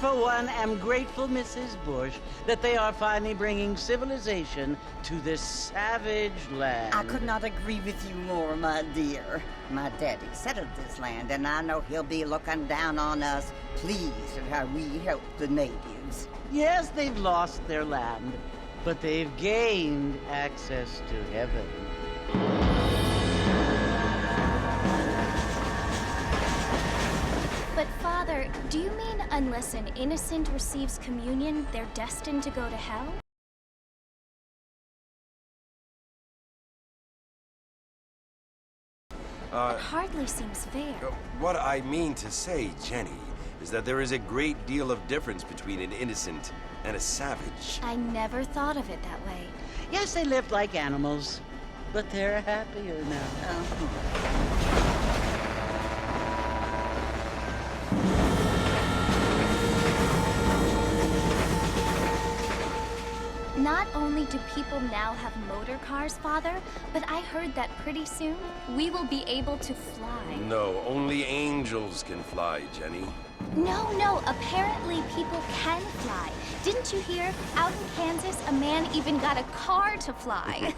for one, am grateful, Mrs. Bush, that they are finally bringing civilization to this savage land. I could not agree with you more, my dear. My daddy settled this land, and I know he'll be looking down on us, pleased at how we help the natives. Yes, they've lost their land, but they've gained access to heaven. But Father, do you mean unless an innocent receives communion, they're destined to go to hell? That hardly seems fair. What I mean to say, Jenny, is that there is a great deal of difference between an innocent and a savage. I never thought of it that way. Yes, they lived like animals, but they're happier now. Not only do people now have motor cars, Father, but I heard that pretty soon we will be able to fly. No, only angels can fly, Jenny. No, apparently people can fly. Didn't you hear? Out in Kansas, a man even got a car to fly.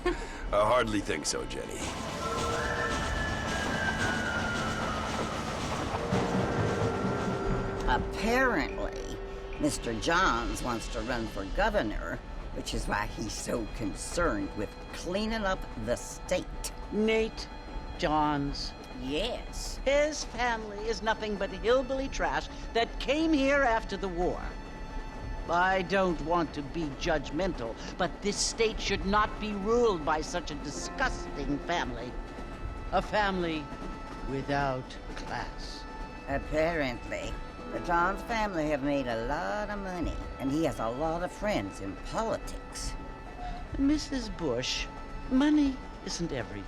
I hardly think so, Jenny. Apparently, Mr. Johns wants to run for governor, which is why he's so concerned with cleaning up the state. Nate Johns. Yes. His family is nothing but hillbilly trash that came here after the war. I don't want to be judgmental, but this state should not be ruled by such a disgusting family. A family without class. Apparently. The Johns family have made a lot of money, and he has a lot of friends in politics. Mrs. Bush, money isn't everything.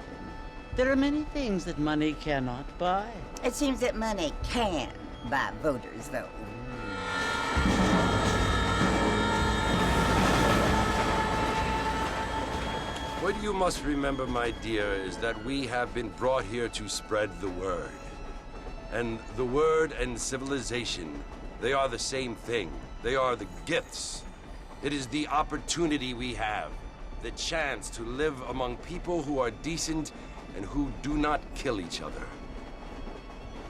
There are many things that money cannot buy. It seems that money can buy voters, though. What you must remember, my dear, is that we have been brought here to spread the word. And the word and civilization, they are the same thing. They are the gifts. It is the opportunity we have, the chance to live among people who are decent and who do not kill each other,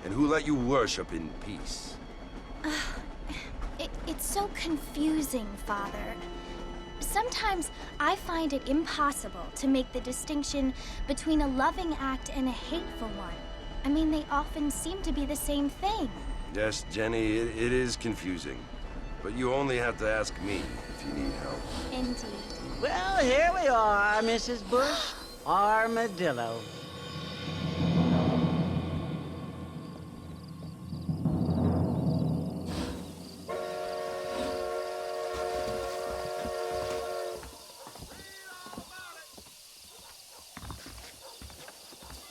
and who let you worship in peace. It's so confusing, Father. Sometimes I find it impossible to make the distinction between a loving act and a hateful one. I mean, they often seem to be the same thing. Yes, Jenny, it is confusing. But you only have to ask me if you need help. Indeed. Well, here we are, Mrs. Bush. Armadillo.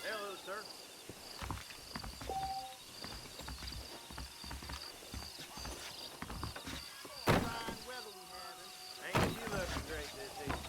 Hello, sir. Fine weather we having. Ain't you looking great this evening?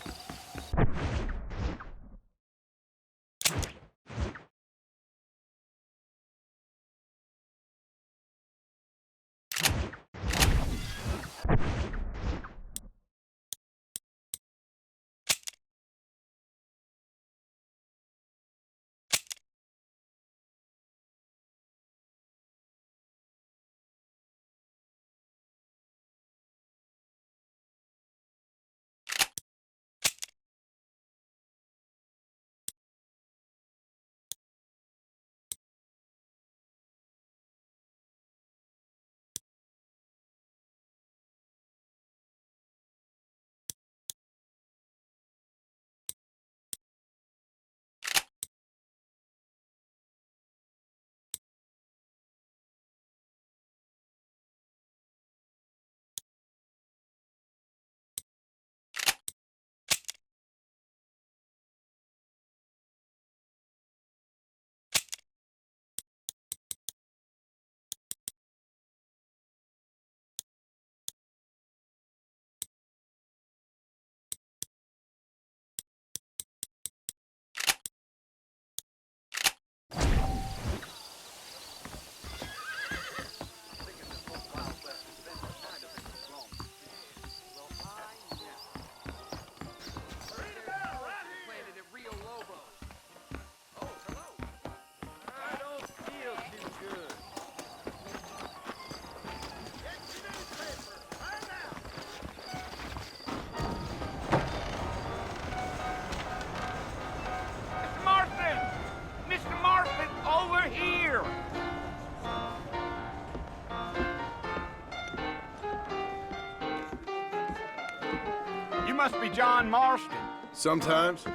must be John Marston. Sometimes.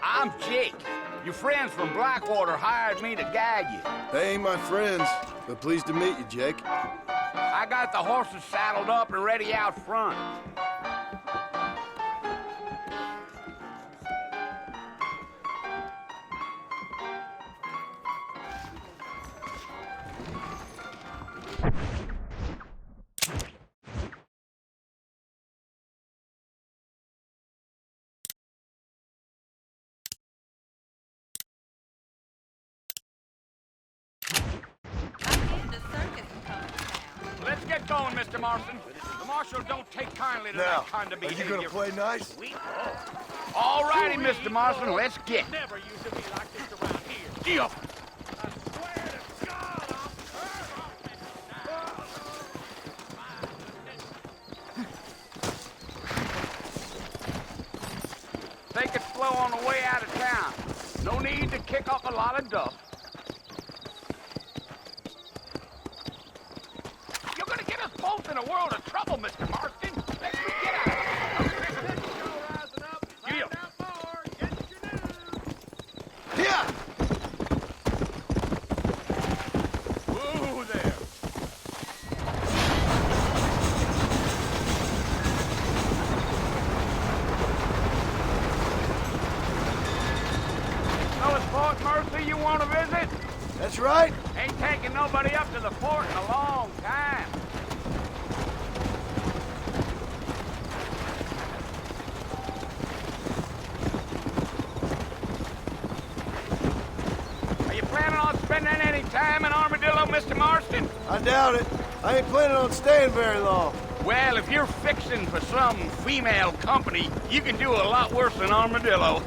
I'm Jake. Your friends from Blackwater hired me to guide you. They ain't my friends, but pleased to meet you, Jake. I got the horses saddled up and ready out front. Let's get going, Mr. Marston. The marshal don't take kindly to Now, that kind of are you behavior. gonna play nice? All righty, Mr. Marston, let's get. Never used to be like this around here. Deal. I swear to God, Take it slow on the way out of town. No need to kick up a lot of dust. You're gonna get us both in a world of trouble, Mr. Marston. Let's get out of here. rising up. Deal. Find out more. Get your news. Yeah! Whoa there. So it's Fort Mercy you want to visit? That's right. Ain't taking nobody up to the fort in a long time. Are you planning on spending any time in Armadillo, Mr. Marston? I doubt it. I ain't planning on staying very long. Well, if you're fixing for some female company, you can do a lot worse than Armadillo.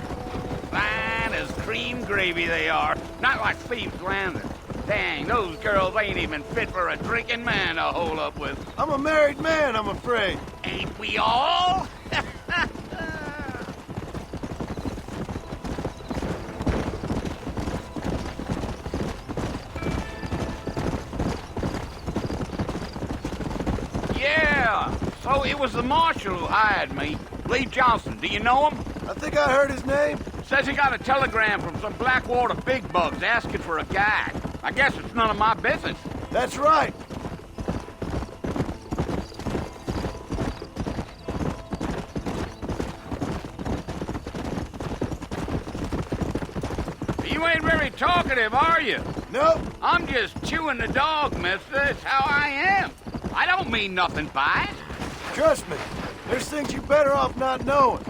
Fine as cream gravy they are. Not like Thieves' Landing. Dang, those girls ain't even fit for a drinking man to hole up with. I'm a married man, I'm afraid. Ain't we all? Yeah, so it was the marshal who hired me. Lee Johnson, do you know him? I think I heard his name. Says he got a telegram from some Blackwater big bugs asking for a guide. I guess it's none of my business. That's right. You ain't very talkative, are you? Nope. I'm just chewing the dog, mister. It's how I am. I don't mean nothing by it. Trust me. There's things you're better off not knowing.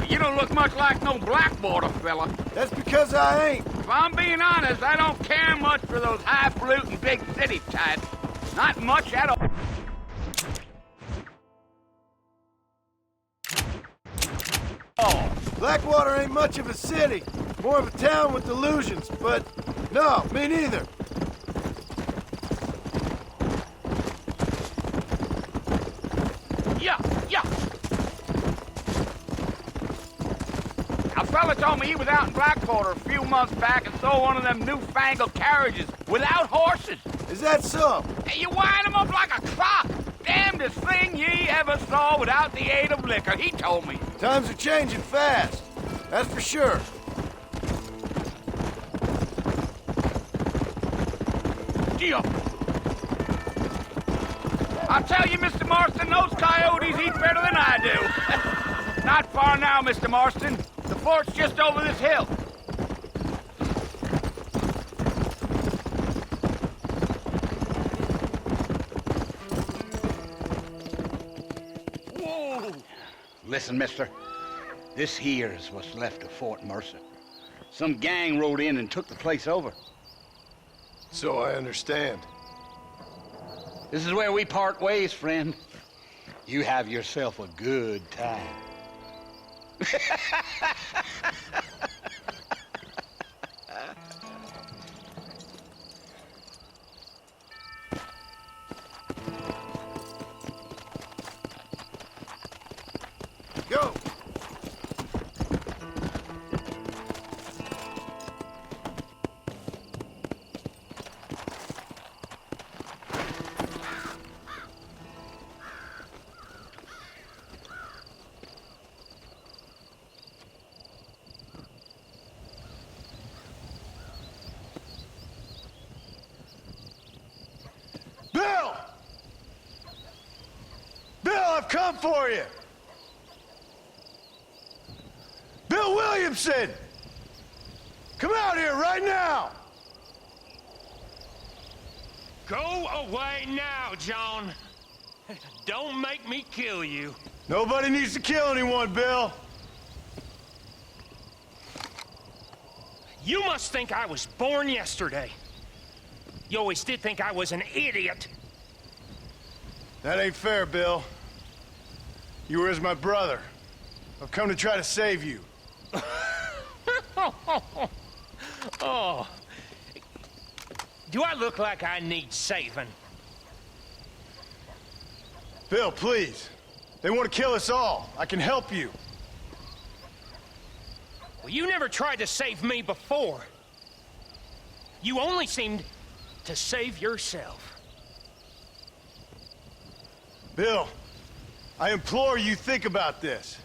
You don't look much like no Blackwater fella. That's because I ain't. If I'm being honest, I don't care much for those highfalutin big city types. Not much at all. Blackwater ain't much of a city. More of a town with illusions, but no, me neither. Yeah. A fella told me he was out in Blackwater a few months back and saw one of them newfangled carriages without horses. Is that so? And you wind 'em up like a clock. Damnedest thing ye ever saw without the aid of liquor, he told me. Times are changing fast. That's for sure. Deal. I'll tell you, Mr. Marston, those coyotes eat better than I do. Not far now, Mr. Marston. The fort's just over this hill. Whoa! Listen, mister. This here is what's left of Fort Mercer. Some gang rode in and took the place over. So I understand. This is where we part ways, friend. You have yourself a good time. Go! come for you! Bill Williamson! Come out here right now! Go away now, John. Don't make me kill you. Nobody needs to kill anyone, Bill. You must think I was born yesterday. You always did think I was an idiot. That ain't fair, Bill. You were as my brother. I've come to try to save you. Oh. Do I look like I need saving? Bill, please. They want to kill us all. I can help you. Well, you never tried to save me before. You only seemed to save yourself. Bill, I implore you think about this.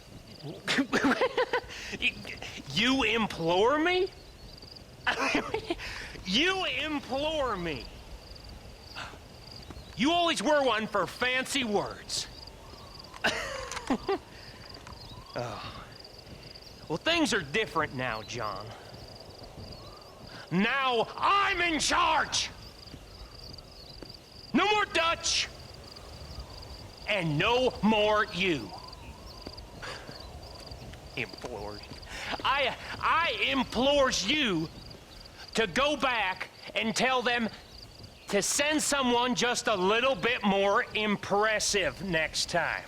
You implore me? You implore me. You always were one for fancy words. Oh. Well, things are different now, John. Now I'm in charge! No more Dutch! And no more you. Implored. I implores you to go back and tell them to send someone just a little bit more impressive next time.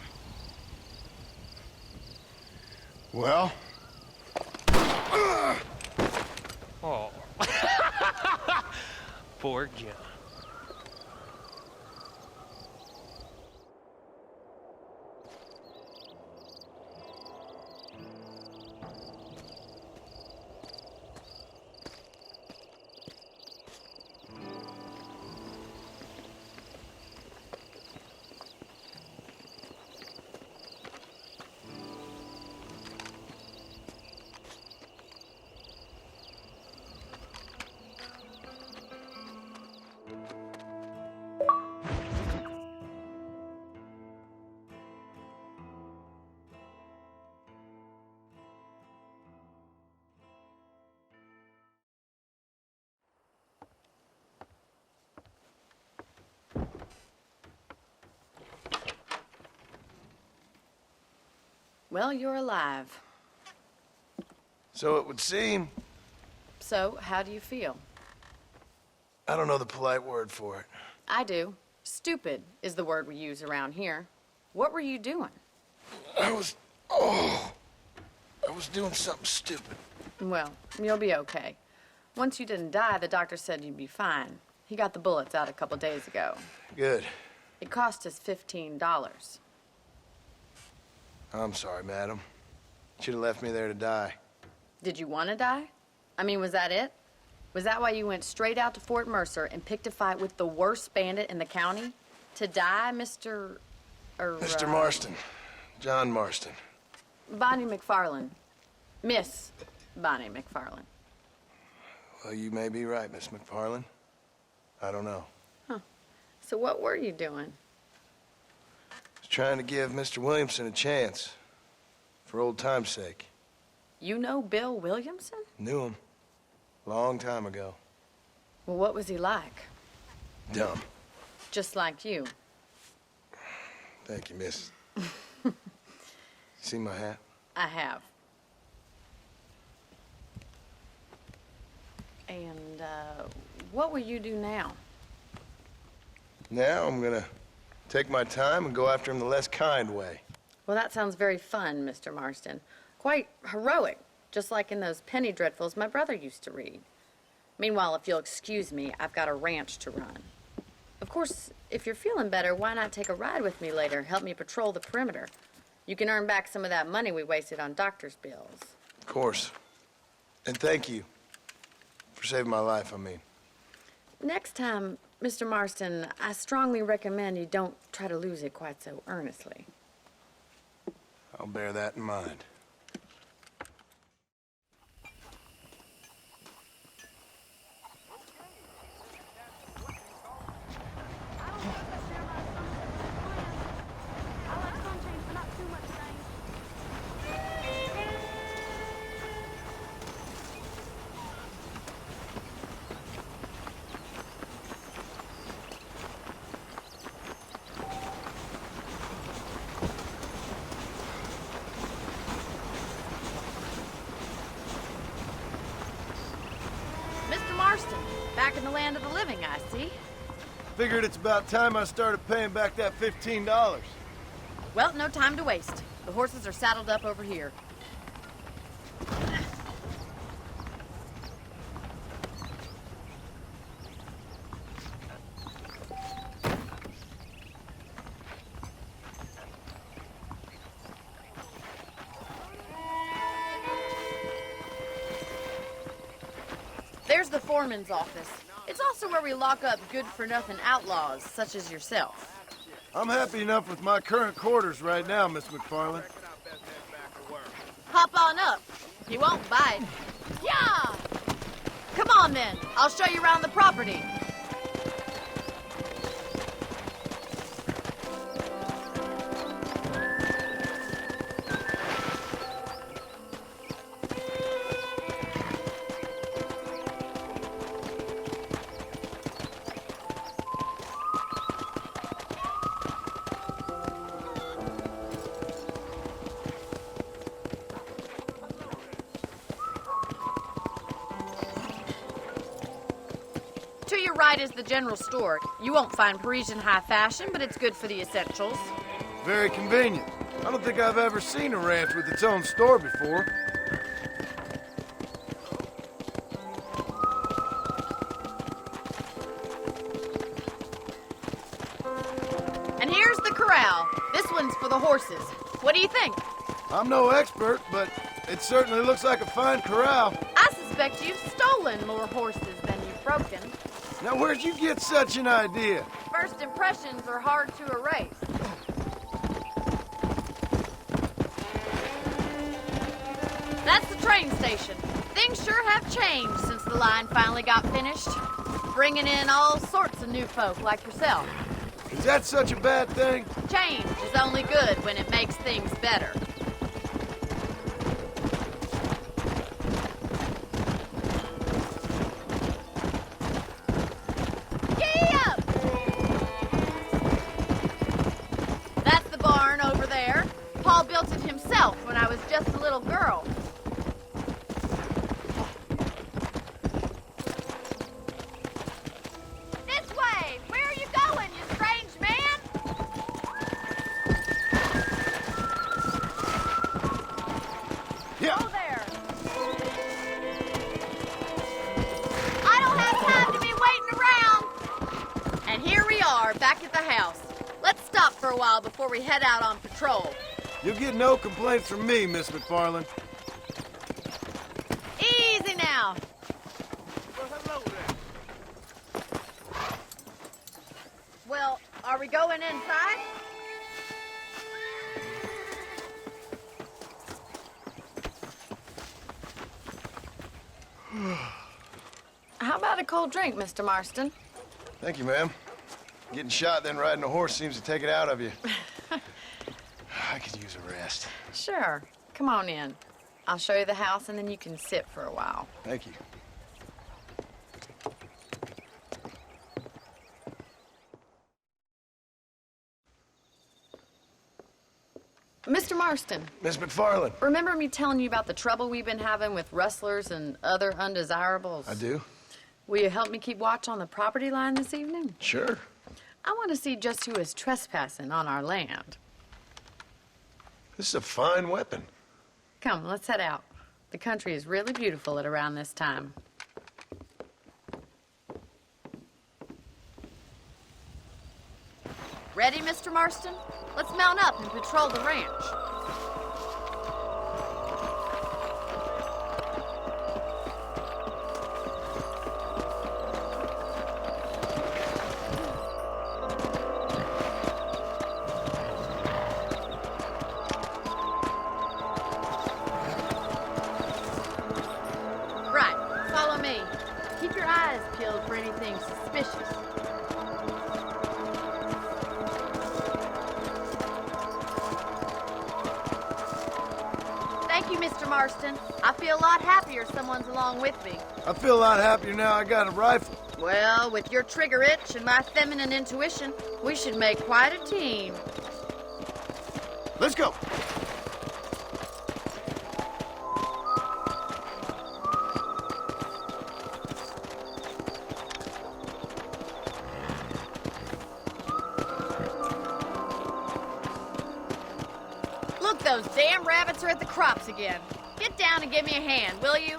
Well? Oh. Poor John. Well, you're alive. So it would seem. So, how do you feel? I don't know the polite word for it. I do. Stupid is the word we use around here. What were you doing? I was doing something stupid. Well, you'll be okay. Once you didn't die, the doctor said you'd be fine. He got the bullets out a couple days ago. Good. It cost us $15. I'm sorry, madam. Should have left me there to die. Did you want to die? I mean, was that it? Was that why you went straight out to Fort Mercer and picked a fight with the worst bandit in the county? To die, Mr. Mr. Marston. John Marston. Bonnie McFarland. Miss Bonnie McFarland. Well, you may be right, Miss McFarland. I don't know. Huh. So what were you doing? I was trying to give Mr. Williamson a chance. For old time's sake. You know Bill Williamson? Knew him. Long time ago. Well, what was he like? Dumb. Just like you. Thank you, miss. See my hat? I have. And, what will you do now? Now I'm gonna take my time and go after him the less kind way. Well, that sounds very fun, Mr. Marston. Quite heroic, just like in those penny dreadfuls my brother used to read. Meanwhile, if you'll excuse me, I've got a ranch to run. Of course, if you're feeling better, why not take a ride with me later? Help me patrol the perimeter. You can earn back some of that money we wasted on doctor's bills. Of course. And thank you. For saving my life, I mean. Next time, Mr. Marston, I strongly recommend you don't try to lose it quite so earnestly. I'll bear that in mind. back in the land of the living, I see. Figured it's about time I started paying back that $15. Well, no time to waste. The horses are saddled up over here. There's the foreman's office. It's also where we lock up good-for-nothing outlaws, such as yourself. I'm happy enough with my current quarters right now, Miss McFarland. Hop on up. He won't bite. Yeah! Come on, then. I'll show you around the property. To your right is the general store. You won't find Parisian high fashion, but it's good for the essentials. Very convenient. I don't think I've ever seen a ranch with its own store before. And here's the corral. This one's for the horses. What do you think? I'm no expert, but it certainly looks like a fine corral. I suspect you've stolen more horses than you've broken. Now, where'd you get such an idea? First impressions are hard to erase. That's the train station. Things sure have changed since the line finally got finished. Bringing in all sorts of new folk like yourself. Is that such a bad thing? Change is only good when it makes things better. Gee up! That's the barn over there. Paul built it himself when I was just a little girl. This way! Where are you going, you strange man? Yeah. Go there. I don't have time to be waiting around. And here we are, back at the house. Let's stop for a while before we head out on patrol. You'll get no complaints from me, Miss McFarland. Easy now. Well, hello there. Well, are we going inside? How about a cold drink, Mr. Marston? Thank you, ma'am. Getting shot, then riding a horse seems to take it out of you. I could use a rest. Sure. Come on in. I'll show you the house, and then you can sit for a while. Thank you. Mr. Marston, Miss McFarland. remember me telling you about the trouble we've been having with rustlers and other undesirables? I do? Will you help me keep watch on the property line this evening? Sure. I want to see just who is trespassing on our land. This is a fine weapon. Come, let's head out. The country is really beautiful at around this time. Ready, Mr. Marston? Let's mount up and patrol the ranch. Right, follow me. Keep your eyes peeled for anything suspicious. Thank you, Mr. Marston. I feel a lot happier someone's along with me. I feel a lot happier now I got a rifle. Well, with your trigger itch and my feminine intuition, we should make quite a team. Let's go. those damn rabbits are at the crops again. Get down and give me a hand, will you?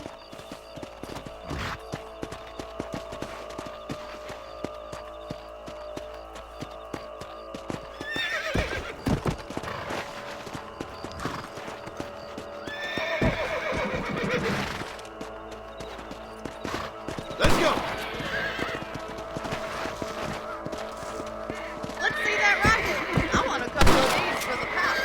Let's go! Let's see that rifle. I want a couple of these for the pouch.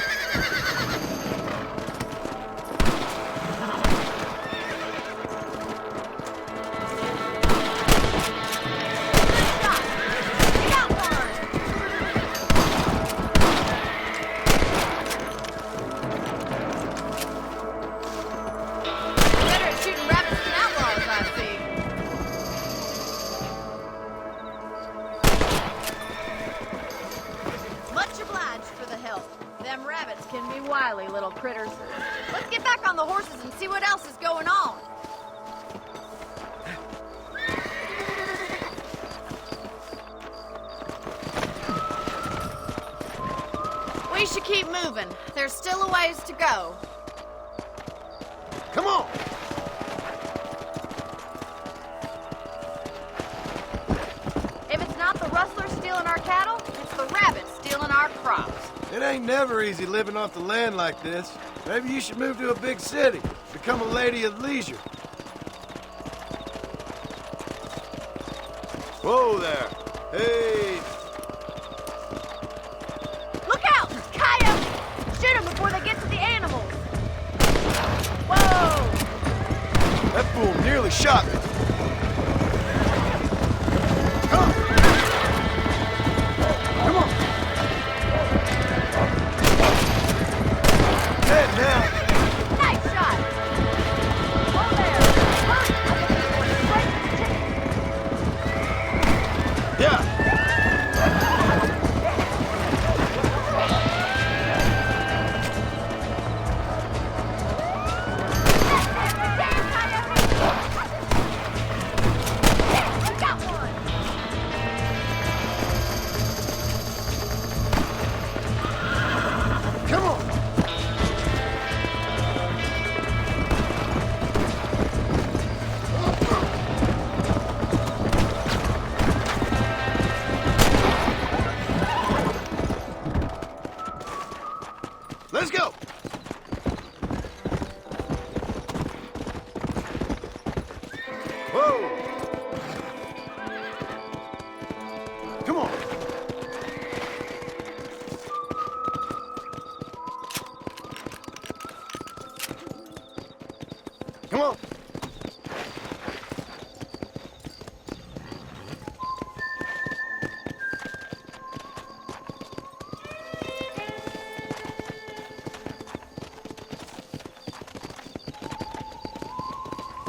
Better at shooting rabbits than outlaws, I see. Much obliged for the help. Them rabbits can be wily little critters. Let's get back on the horses and see what else is going on. We should keep moving. There's still a ways to go. Come on! If it's not the rustlers stealing our cattle, it's the rabbits stealing our crops. It ain't never easy living off the land like this. Maybe you should move to a big city. Become a lady of leisure. Whoa there. Hey! Look out! Coyotes! Shoot them before they get to the animals. Whoa! That fool nearly shot me. Come! Come on! Dead now! Nice shot! Whoa there! Yeah! We got one! Come on! Let's go! Whoa! Come on! Come on!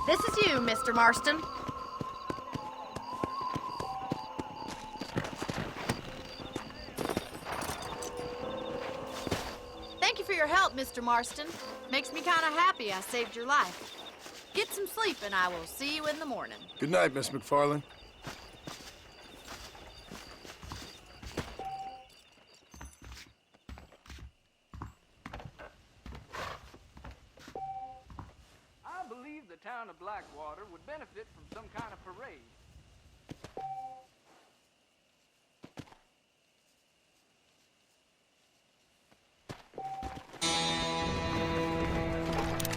This is you, Mr. Marston. Thank you for your help, Mr. Marston. Makes me kind of happy I saved your life. Get some sleep and I will see you in the morning. Good night, Miss McFarland. I believe the town of Blackwater would benefit from some kind of parade.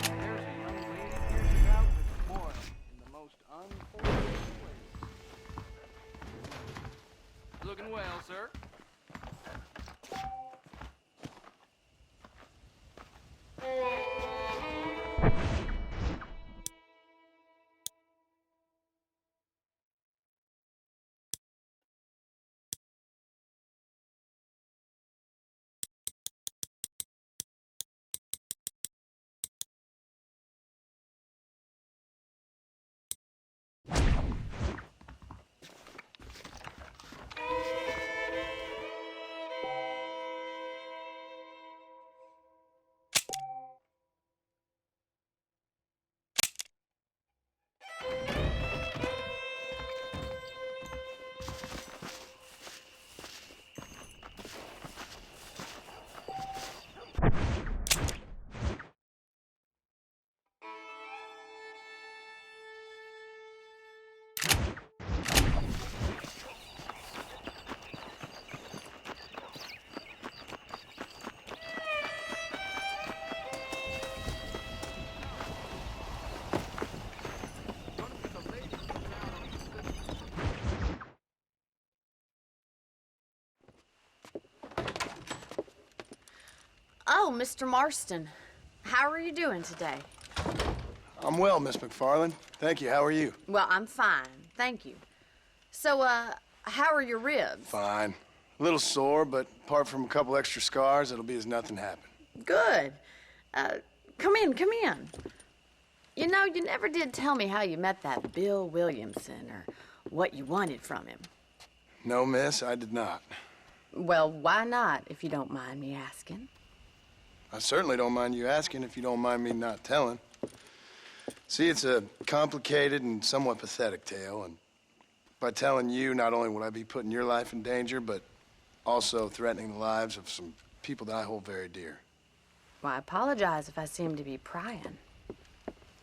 There's a young lady figured out with a boy in the most unfortunate way. Looking well, sir. Oh, Mr. Marston. How are you doing today? I'm well, Miss McFarland. Thank you. How are you? Well, I'm fine. Thank you. So, how are your ribs? Fine. A little sore, but apart from a couple extra scars, it'll be as nothing happened. Good. Come in, come in. You know, you never did tell me how you met that Bill Williamson or what you wanted from him. No, miss, I did not. Well, why not, if you don't mind me asking? I certainly don't mind you asking if you don't mind me not telling. See, it's a complicated and somewhat pathetic tale, and by telling you, not only would I be putting your life in danger, but also threatening the lives of some people that I hold very dear. Well, I apologize if I seem to be prying.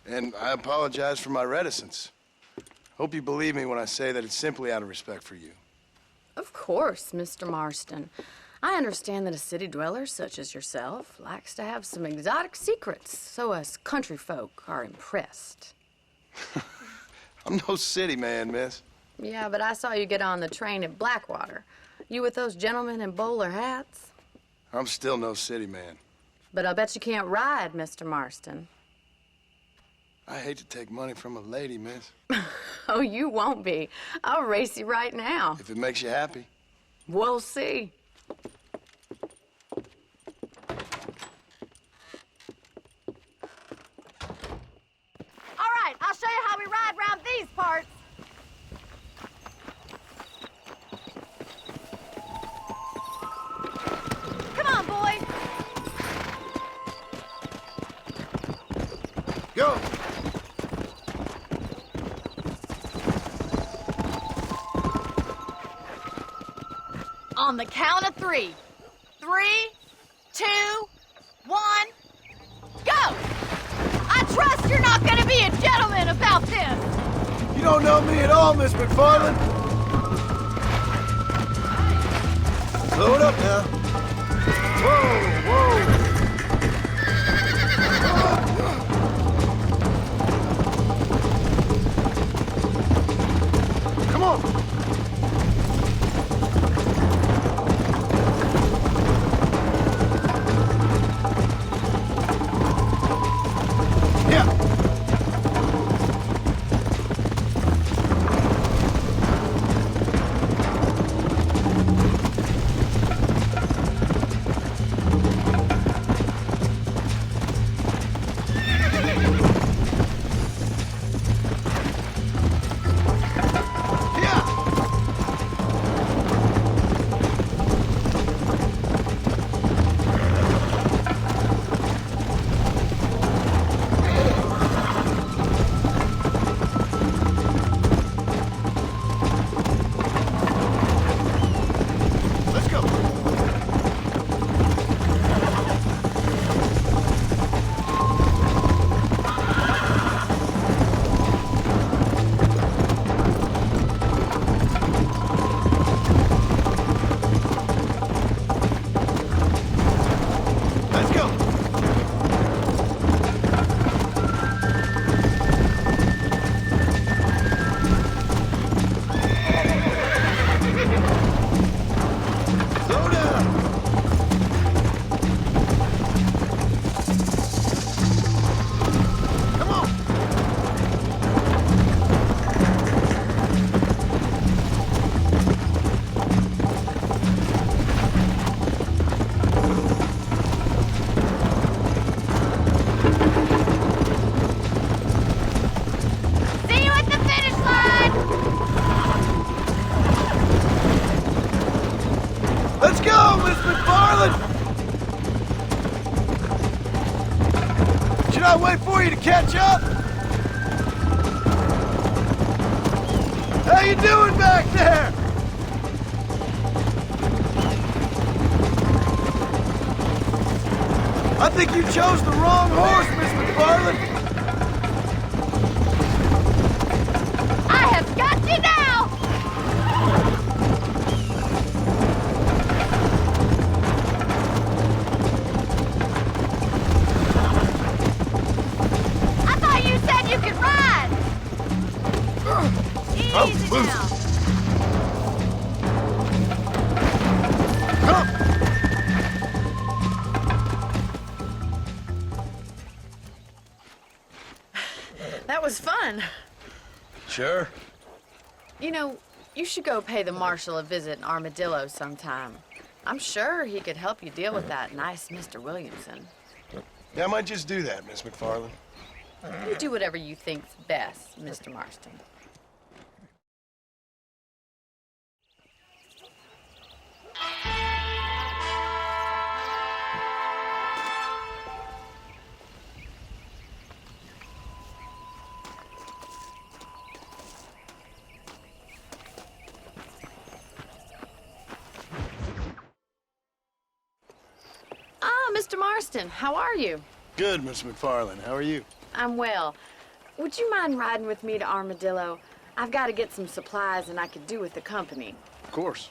And I apologize for my reticence. Hope you believe me when I say that it's simply out of respect for you. Of course, Mr. Marston. I understand that a city dweller such as yourself likes to have some exotic secrets, so us country folk are impressed. I'm no city man, miss. Yeah, but I saw you get on the train at Blackwater. You with those gentlemen in bowler hats? I'm still no city man. But I bet you can't ride, Mr. Marston. I hate to take money from a lady, miss. Oh, you won't be. I'll race you right now. If it makes you happy. We'll see. All right, I'll show you how we ride around these parts. Come on, boys. Go! On the count of 3. 3, 2, 1, go! I trust you're not gonna be a gentleman about this. You don't know me at all, Miss McFarland. Slow it up now. Whoa, whoa. Come on. Should I wait for you to catch up? How you doing back there? I think you chose the wrong horse, Miss McFarland. I have got you now! I thought you said you could ride! Easy now. Come! fun. Sure. You know, you should go pay the marshal a visit in Armadillo sometime. I'm sure he could help you deal with that nice Mr. Williamson. Yeah, I might just do that, Miss McFarland. You do whatever you think's best, Mr. Marston. Mr. Marston, how are you? Good, Miss McFarland. How are you? I'm well. Would you mind riding with me to Armadillo? I've got to get some supplies and I could do with the company. Of course.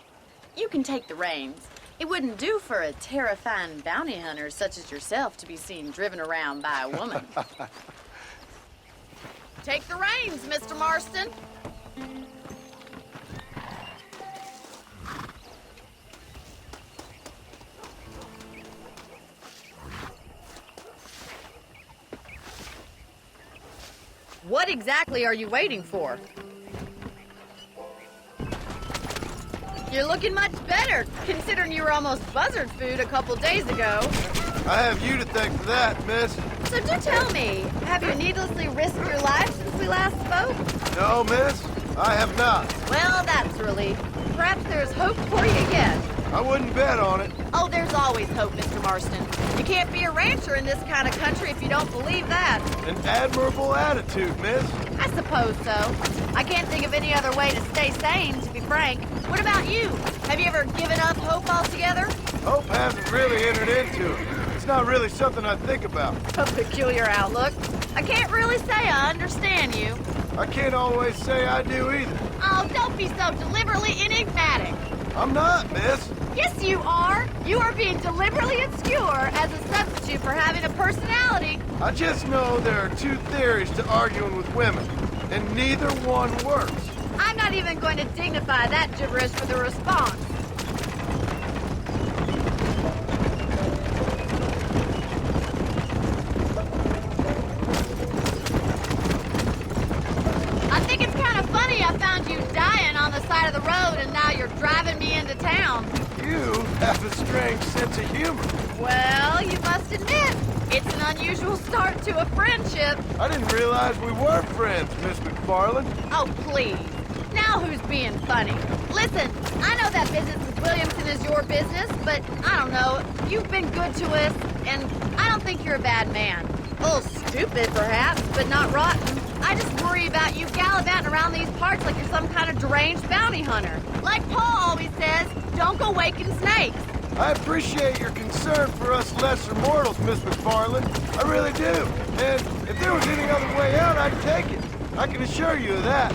You can take the reins. It wouldn't do for a terrifying bounty hunter such as yourself to be seen driven around by a woman. Take the reins, Mr. Marston. What exactly are you waiting for? You're looking much better, considering you were almost buzzard food a couple days ago. I have you to thank for that, miss. So do tell me, have you needlessly risked your life since we last spoke? No, miss, I have not. Well, that's a relief. Perhaps there's hope for you yet. I wouldn't bet on it. Oh, there's always hope, Mr. Marston. You can't be a rancher in this kind of country if you don't believe that. An admirable attitude, miss. I suppose so. I can't think of any other way to stay sane, to be frank. What about you? Have you ever given up hope altogether? Hope hasn't really entered into it. It's not really something I think about. A peculiar outlook. I can't really say I understand you. I can't always say I do either. Oh, don't be so deliberately enigmatic. I'm not, miss. Yes, you are. You are being deliberately obscure as a substitute for having a personality. I just know there are two theories to arguing with women, and neither one works. I'm not even going to dignify that gibberish with a response. I think it's kind of funny I found you dying on the side of the road and now you're driving me into town. You have a strange sense of humor. Well, you must admit, it's an unusual start to a friendship. I didn't realize we were friends, Miss McFarland. Oh, please. Now who's being funny? Listen, I know that business with Williamson is your business, but I don't know. You've been good to us, and I don't think you're a bad man. A little stupid, perhaps, but not rotten. I just worry about you gallivanting around these parts like you're some kind of deranged bounty hunter. Like Paul always says, don't go waking snakes. I appreciate your concern for us lesser mortals, Miss McFarland. I really do. And if there was any other way out, I'd take it. I can assure you of that.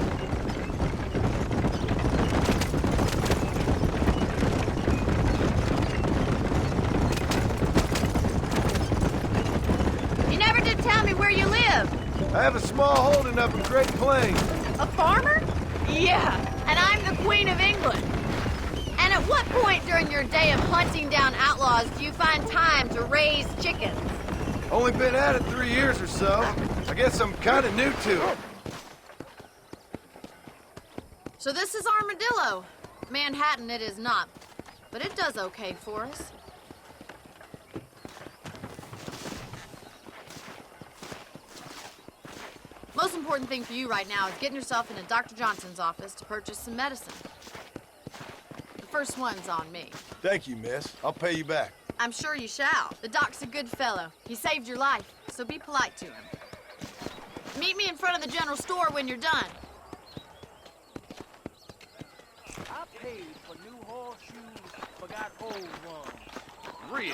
You never did tell me where you live. I have a small holding up in Great Plains. A farmer? Yeah, and I'm the Queen of England. And at what point during your day of hunting down outlaws do you find time to raise chickens? Only been at it 3 years or so. I guess I'm kind of new to it. So this is Armadillo. Manhattan it is not, but it does okay for us. Most important thing for you right now is getting yourself into Dr. Johnson's office to purchase some medicine. The first one's on me. Thank you, miss. I'll pay you back. I'm sure you shall. The doc's a good fellow. He saved your life, so be polite to him. Meet me in front of the general store when you're done. I paid for new horseshoes, but got old ones. Really?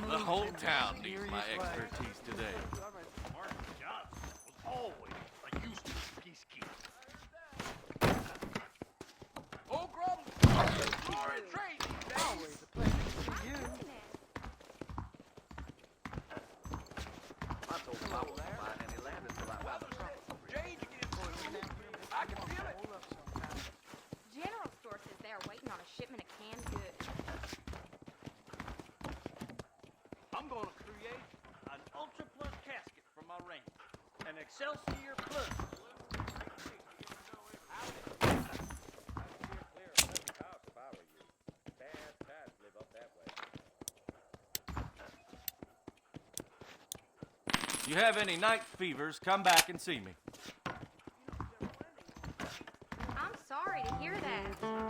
The whole town needs my expertise today. Martin Johnson was always a useless peacekeeper. Oh, Grumble! Glory trade these days! Always a pleasure to see you. I told Papa to find any land until I found a trouble. Jade, you get it for me. I can feel it. General store says they are waiting on a shipment of canned goods. I'm gonna create a Excelsior Plus. If you have any night fevers, come back and see me. I'm sorry to hear that.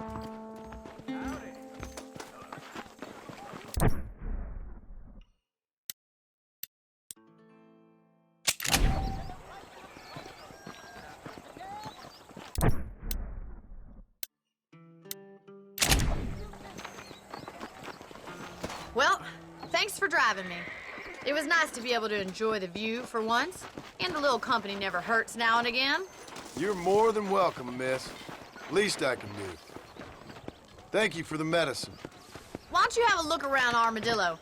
Well, thanks for driving me. It was nice to be able to enjoy the view for once, and a little company never hurts now and again. You're more than welcome, miss. Least I can do. Thank you for the medicine. Why don't you have a look around Armadillo?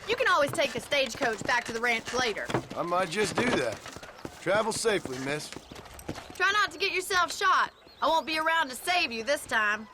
You can always take the stagecoach back to the ranch later. I might just do that. Travel safely, miss. Try not to get yourself shot. I won't be around to save you this time.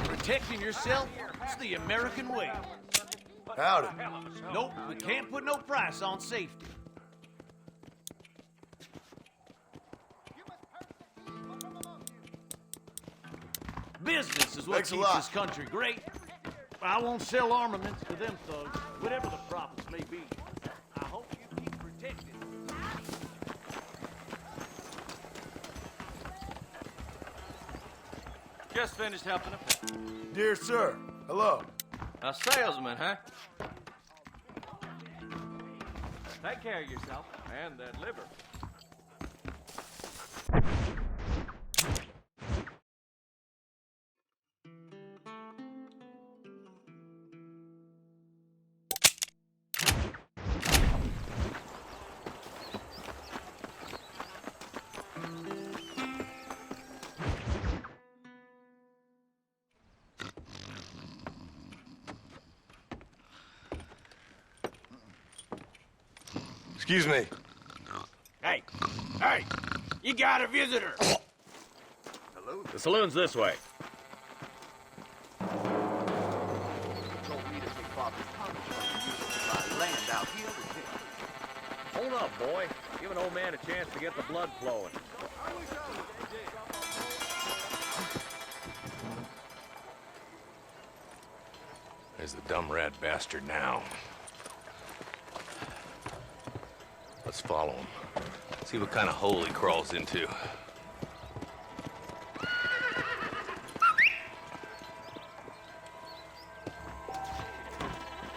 Protecting yourself, it's the American way. Howdy. Nope, we can't put no price on safety. Business is what Thanks a keeps lot. this country great. I won't sell armaments to them thugs, whatever the profits may be. I hope you keep protected. Just finished helping him. Dear sir, hello. A salesman, huh? Take care of yourself and that liver. Excuse me. Hey, you got a visitor. Hello? The saloon's this way. Hold up, boy. Give an old man a chance to get the blood flowing. There's the dumb rat bastard now. Let's follow him. See what kind of hole he crawls into.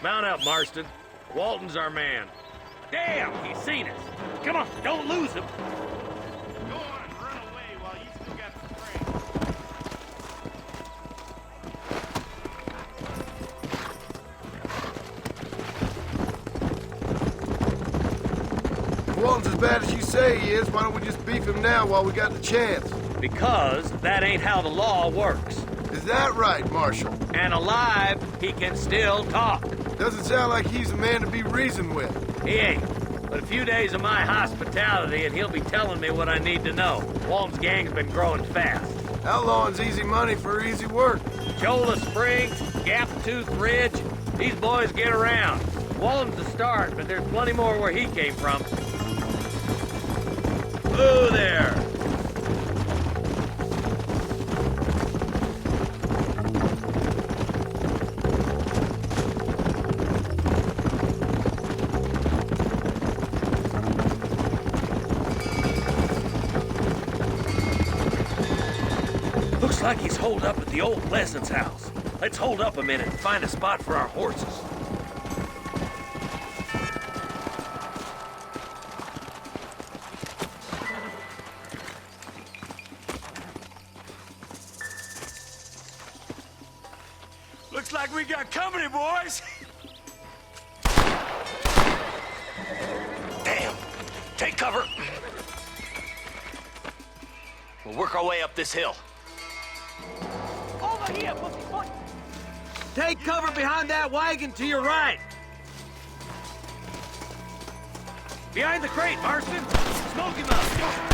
Mount up, Marston. Walton's our man. Damn, he's seen us. Come on, don't lose him. Go on and run away while you still got the If Walton's as bad as you say he is, why don't we just beef him now while we got the chance? Because that ain't how the law works. Is that right, Marshal? And alive, he can still talk. Doesn't sound like he's a man to be reasoned with. He ain't. But a few days of my hospitality and he'll be telling me what I need to know. Walton's gang's been growing fast. Outlawing's easy money for easy work. Cholla Springs, Gap Tooth Ridge, these boys get around. Walton's the start, but there's plenty more where he came from. Ooh, there. Looks like he's holed up at the old Pleasance house. Let's hold up a minute and find a spot for our horses. Looks like we got company, boys. Damn! Take cover! We'll work our way up this hill. Over here, pussyfoot! Take cover behind that wagon to your right. Behind the crate, Marston. Smoke him up.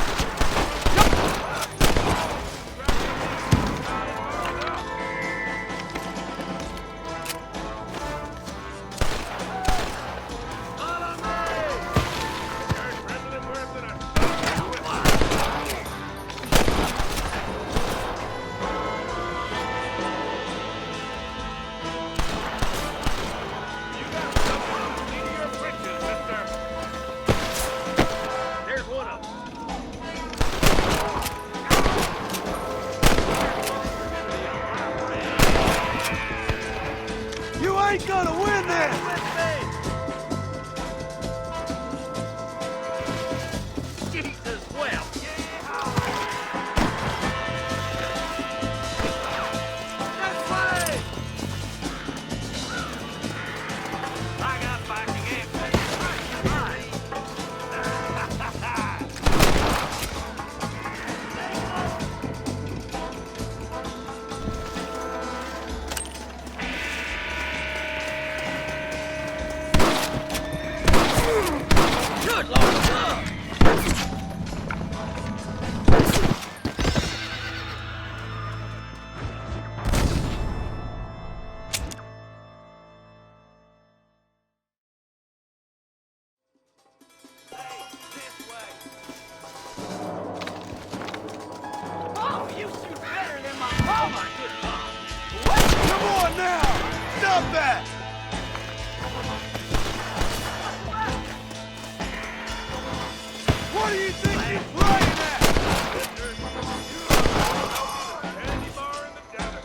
ain't gonna win this! Jesus, well. This way! I got backing in. Good Lord! Oh, you shoot better than my... Oh, my goodness! Come on now! Stop that! What do you think you're playing at? Candy bar in the desert.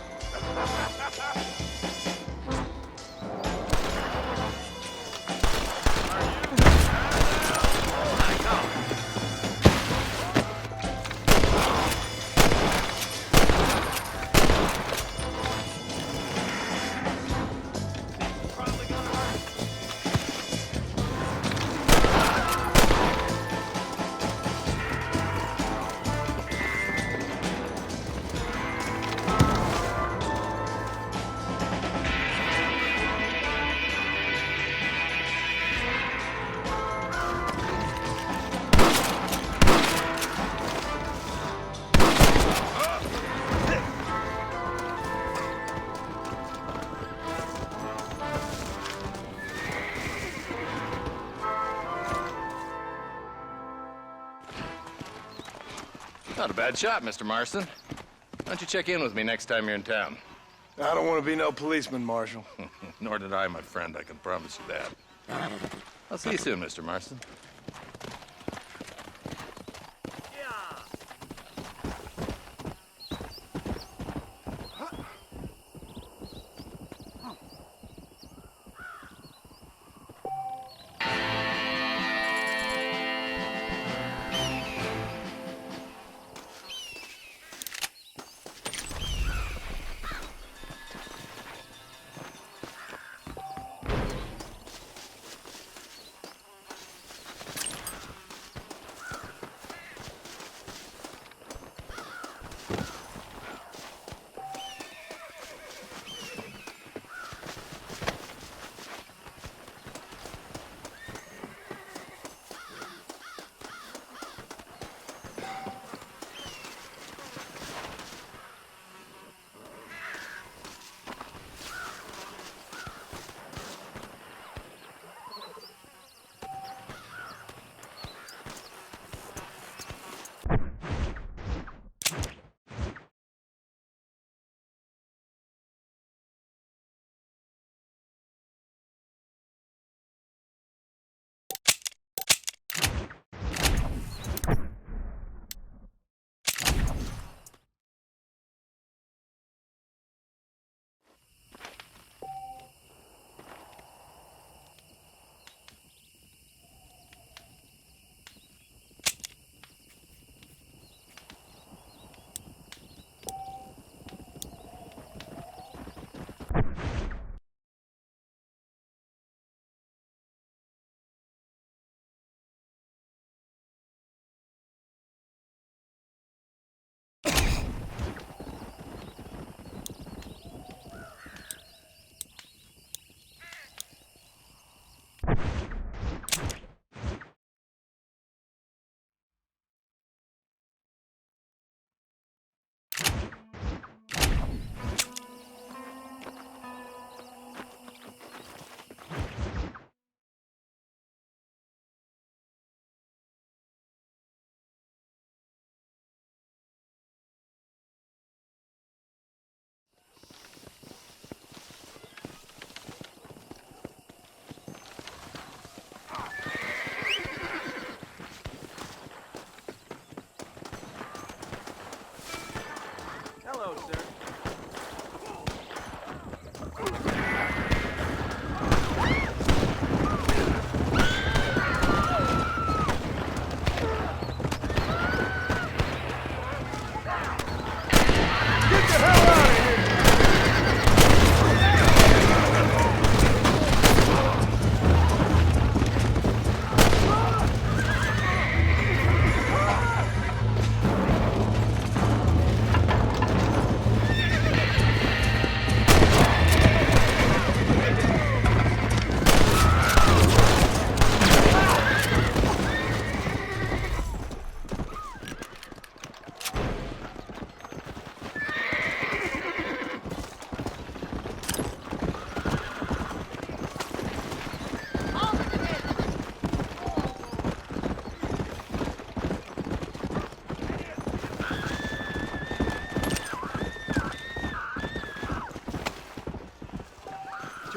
Not a bad shot, Mr. Marston. Why don't you check in with me next time you're in town? I don't want to be no policeman, Marshal. Nor did I, my friend. I can promise you that. I'll see you soon, Mr. Marston.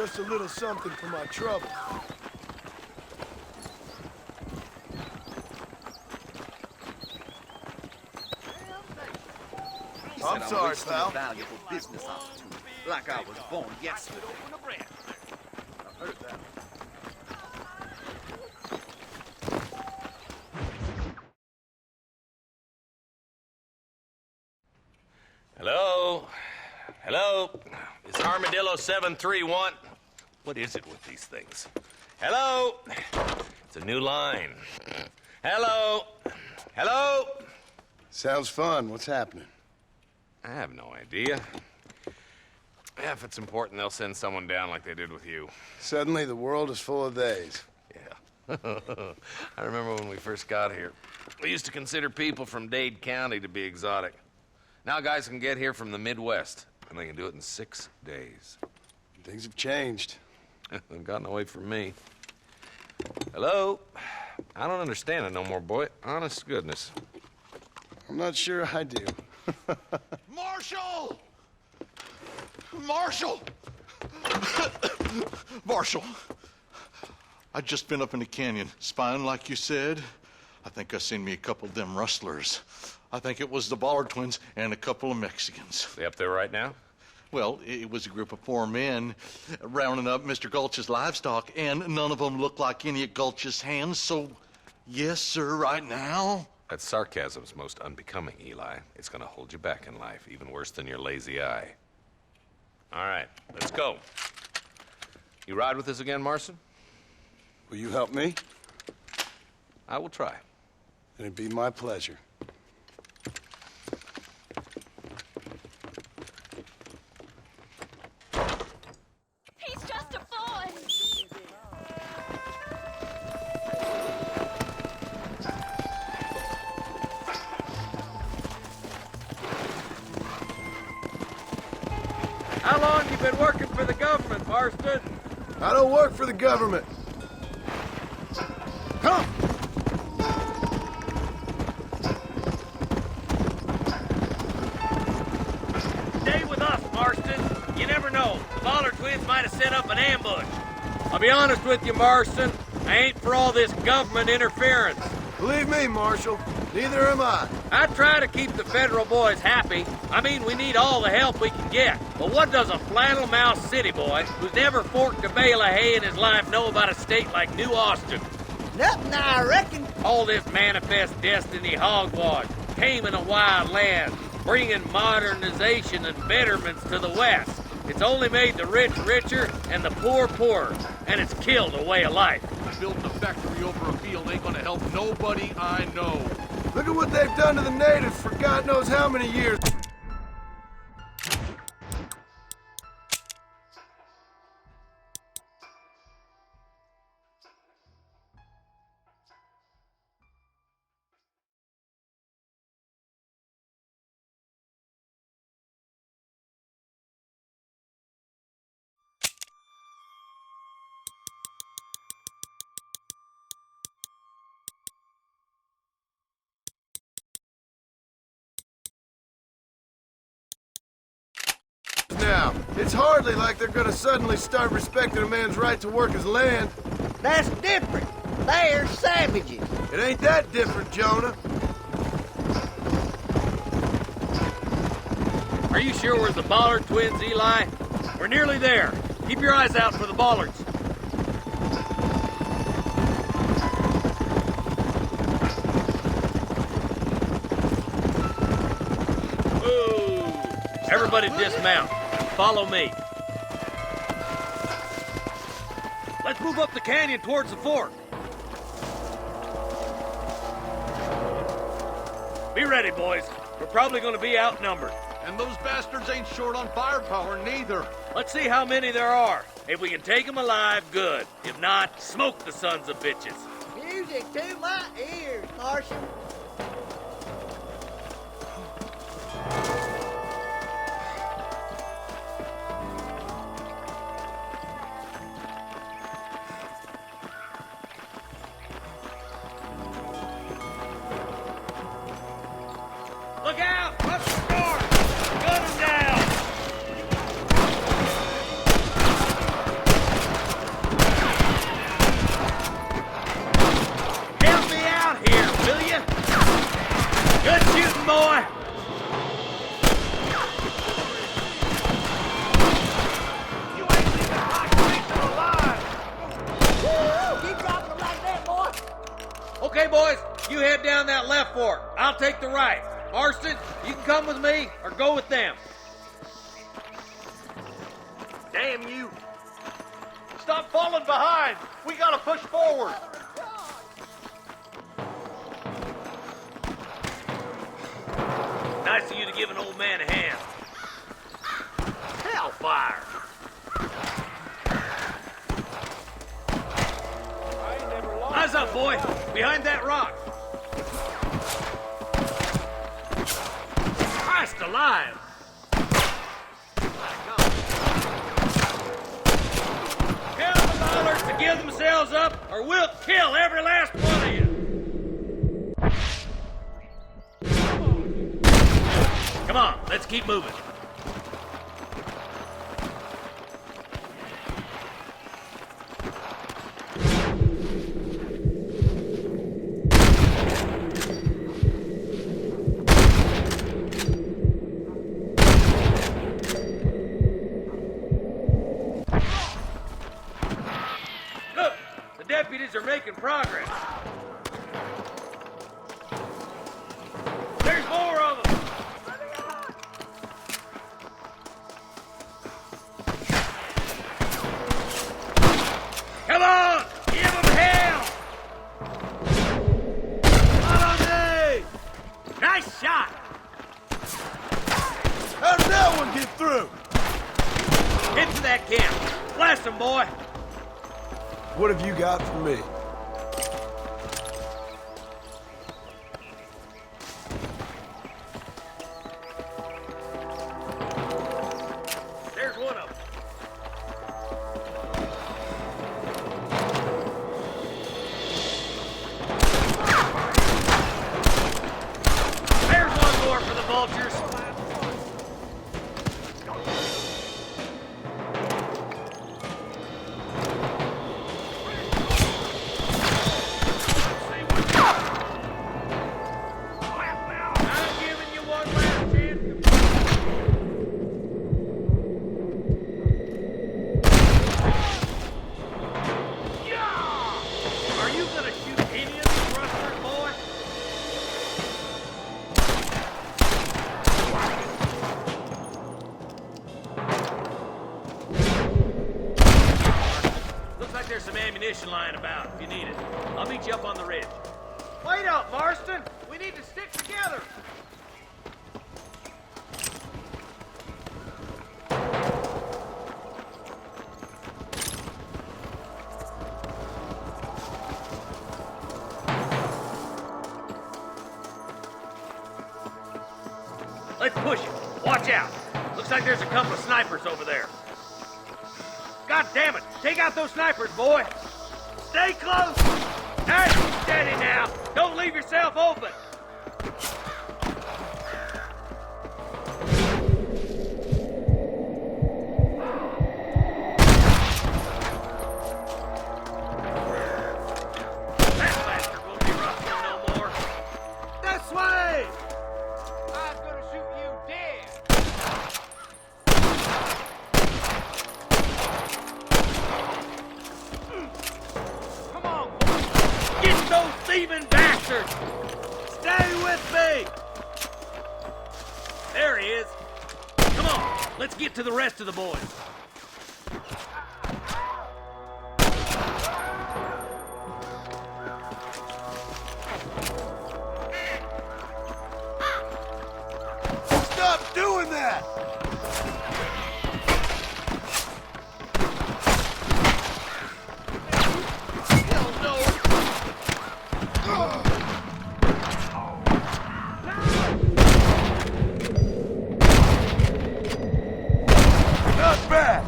Just a little something for my trouble. I'm sorry, pal. A valuable business opportunity, like I was born yesterday. I heard that. Hello? Hello? It's Armadillo 731. What is it with these things? Hello? It's a new line. Hello? Hello? Sounds fun. What's happening? I have no idea. Yeah, if it's important, they'll send someone down like they did with you. Suddenly, the world is full of theys. Yeah. I remember when we first got here. We used to consider people from Dade County to be exotic. Now guys can get here from the Midwest, and they can do it in 6 days. Things have changed. They've gotten away from me. Hello? I don't understand it no more, boy. Honest to goodness. I'm not sure I do. Marshal! Marshal! Marshal! I just been up in the canyon, spying like you said. I think I seen me a couple of them rustlers. I think it was the Ballard twins and a couple of Mexicans. They up there right now? Well, it was a group of 4 men rounding up Mr. Gulch's livestock, and none of them looked like any of Gulch's hands, so yes, sir, right now. That sarcasm's most unbecoming, Eli. It's gonna hold you back in life, even worse than your lazy eye. All right, let's go. You ride with us again, Marston? Will you help me? I will try. It'd be my pleasure. He's just a boy. How long you been working for the government, Marston? I don't work for the government. Come! Stay with us, Marston. You never know. The Ballard twins might have set up an ambush. I'll be honest with you, Marston. I ain't for all this government interference. Believe me, Marshal, neither am I. I try to keep the federal boys happy. I mean, we need all the help we can get. But what does a flannel-mouthed city boy who's never forked a bale of hay in his life know about a state like New Austin? Nothing, I reckon. All this manifest destiny hogwash, taming a wild land, bringing modernization and betterments to the West. It's only made the rich richer and the poor poorer, and it's killed a way of life. Building a factory over a field ain't gonna help nobody I know. Look at what they've done to the natives for God knows how many years. Now, it's hardly like they're gonna suddenly start respecting a man's right to work his land. That's different. They're savages. It ain't that different, Jonah. Are you sure we're the Ballard twins, Eli? We're nearly there. Keep your eyes out for the Ballards. Ooh. Everybody dismount. Follow me. Let's move up the canyon towards the fort. Be ready, boys. We're probably going to be outnumbered. And those bastards ain't short on firepower, neither. Let's see how many there are. If we can take them alive, good. If not, smoke the sons of bitches. Music to my ears, Marshal. Look out! Up the north! Gun them down! Good shooting, boy. You ain't leaving my station alive! Keep dropping them like that, boy. Okay, boys, you head down that left fork. I'll take the right. Marston, you can come with me or go with them. Damn you! Stop falling behind. We gotta push forward. Nice of you to give an old man a hand. Hellfire! Eyes up, boy! Behind that rock! Christ alive! Tell the dollars to give themselves up, or we'll kill every last one of you! Come on, let's keep moving. Look, the deputies are making progress. There's more of them. Come on! Give them hell! Not on me! Nice shot! How did that one get through? Get to that camp. Blast them, boy. What have you got for me? There's one of them. There's one more for the vultures. I'm giving you one last chance. Are you gonna shoot any of these rustlers, boy? Looks like there's some ammunition lying about if you need it. I'll meet you up on the ridge. Wait up, Marston! We need to stick together! Let's push it. Watch out. Looks like there's a couple of snipers over there. God damn it. Take out those snipers, boy. Stay close. Hey, steady now. Don't leave yourself open. That bastard won't be rustling no more. This way! I'm gonna shoot you dead. Come on, boy. Get those thieving bastards! Stay with me! There he is. Come on, let's get to the rest of the boys. Stop doing that! Hell no! Not bad!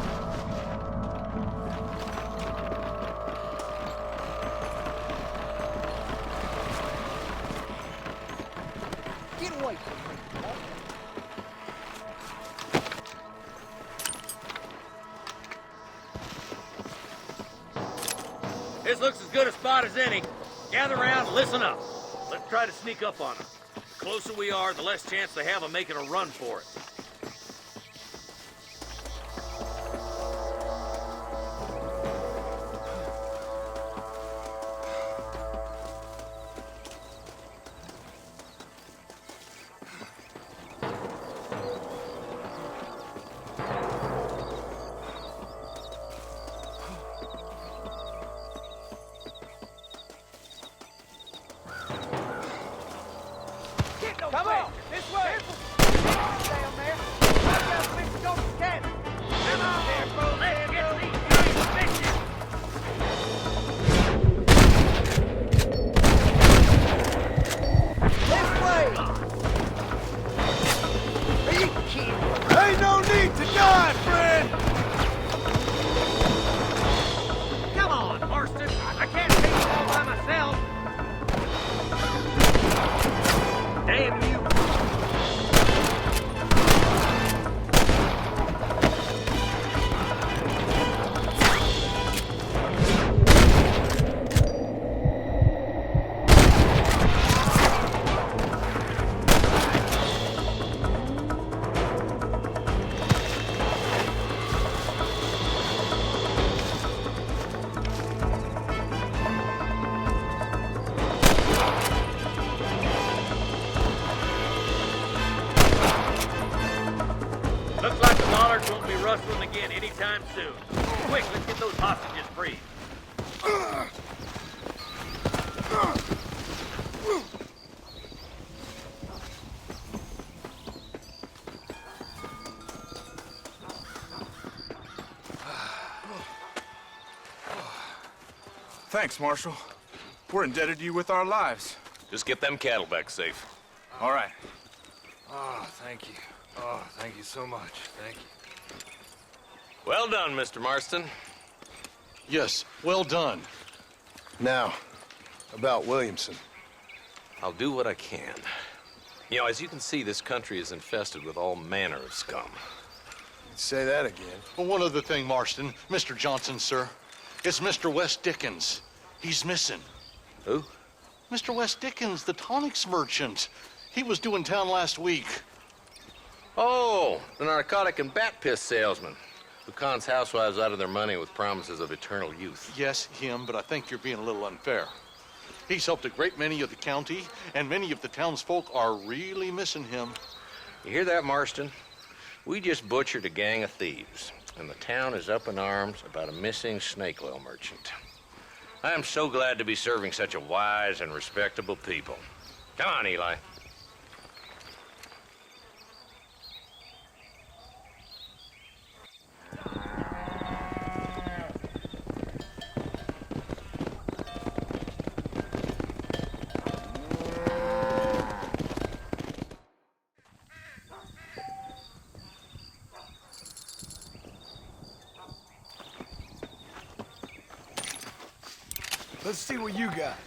Get away from me. This looks as good a spot as any. Gather around and listen up. Let's try to sneak up on them. closer we are, the less chance they have of making a run for it. Come on, this way! Stay on there! Watch out, Mr. Ghost Cabin! Come on, careful! Let's get these guys fishing! This way! Are you kidding? Ain't no need to die, friend! Come on, Marston! I can't take it all by myself! Damn you! Looks like the Bollards won't be rustling again anytime soon. Quick, let's get those hostages free. Thanks, Marshal. We're indebted to you with our lives. Just get them cattle back safe. All right. Oh, thank you. Oh, thank you so much. Thank you. Well done, Mr. Marston. Yes, well done. Now, about Williamson. I'll do what I can. You know, as you can see, this country is infested with all manner of scum. Say that again. Well, one other thing, Marston. Mr. Johnson, sir. It's Mr. West Dickens. He's missing. Who? Mr. West Dickens, the tonics merchant. He was due in town last week. Oh, the narcotic and bat piss salesman who cons housewives out of their money with promises of eternal youth. Yes, him, but I think you're being a little unfair. He's helped a great many of the county, and many of the townsfolk are really missing him. You hear that, Marston? We just butchered a gang of thieves, and the town is up in arms about a missing snake oil merchant. I am so glad to be serving such a wise and respectable people. Come on, Eli. Let's see what you got.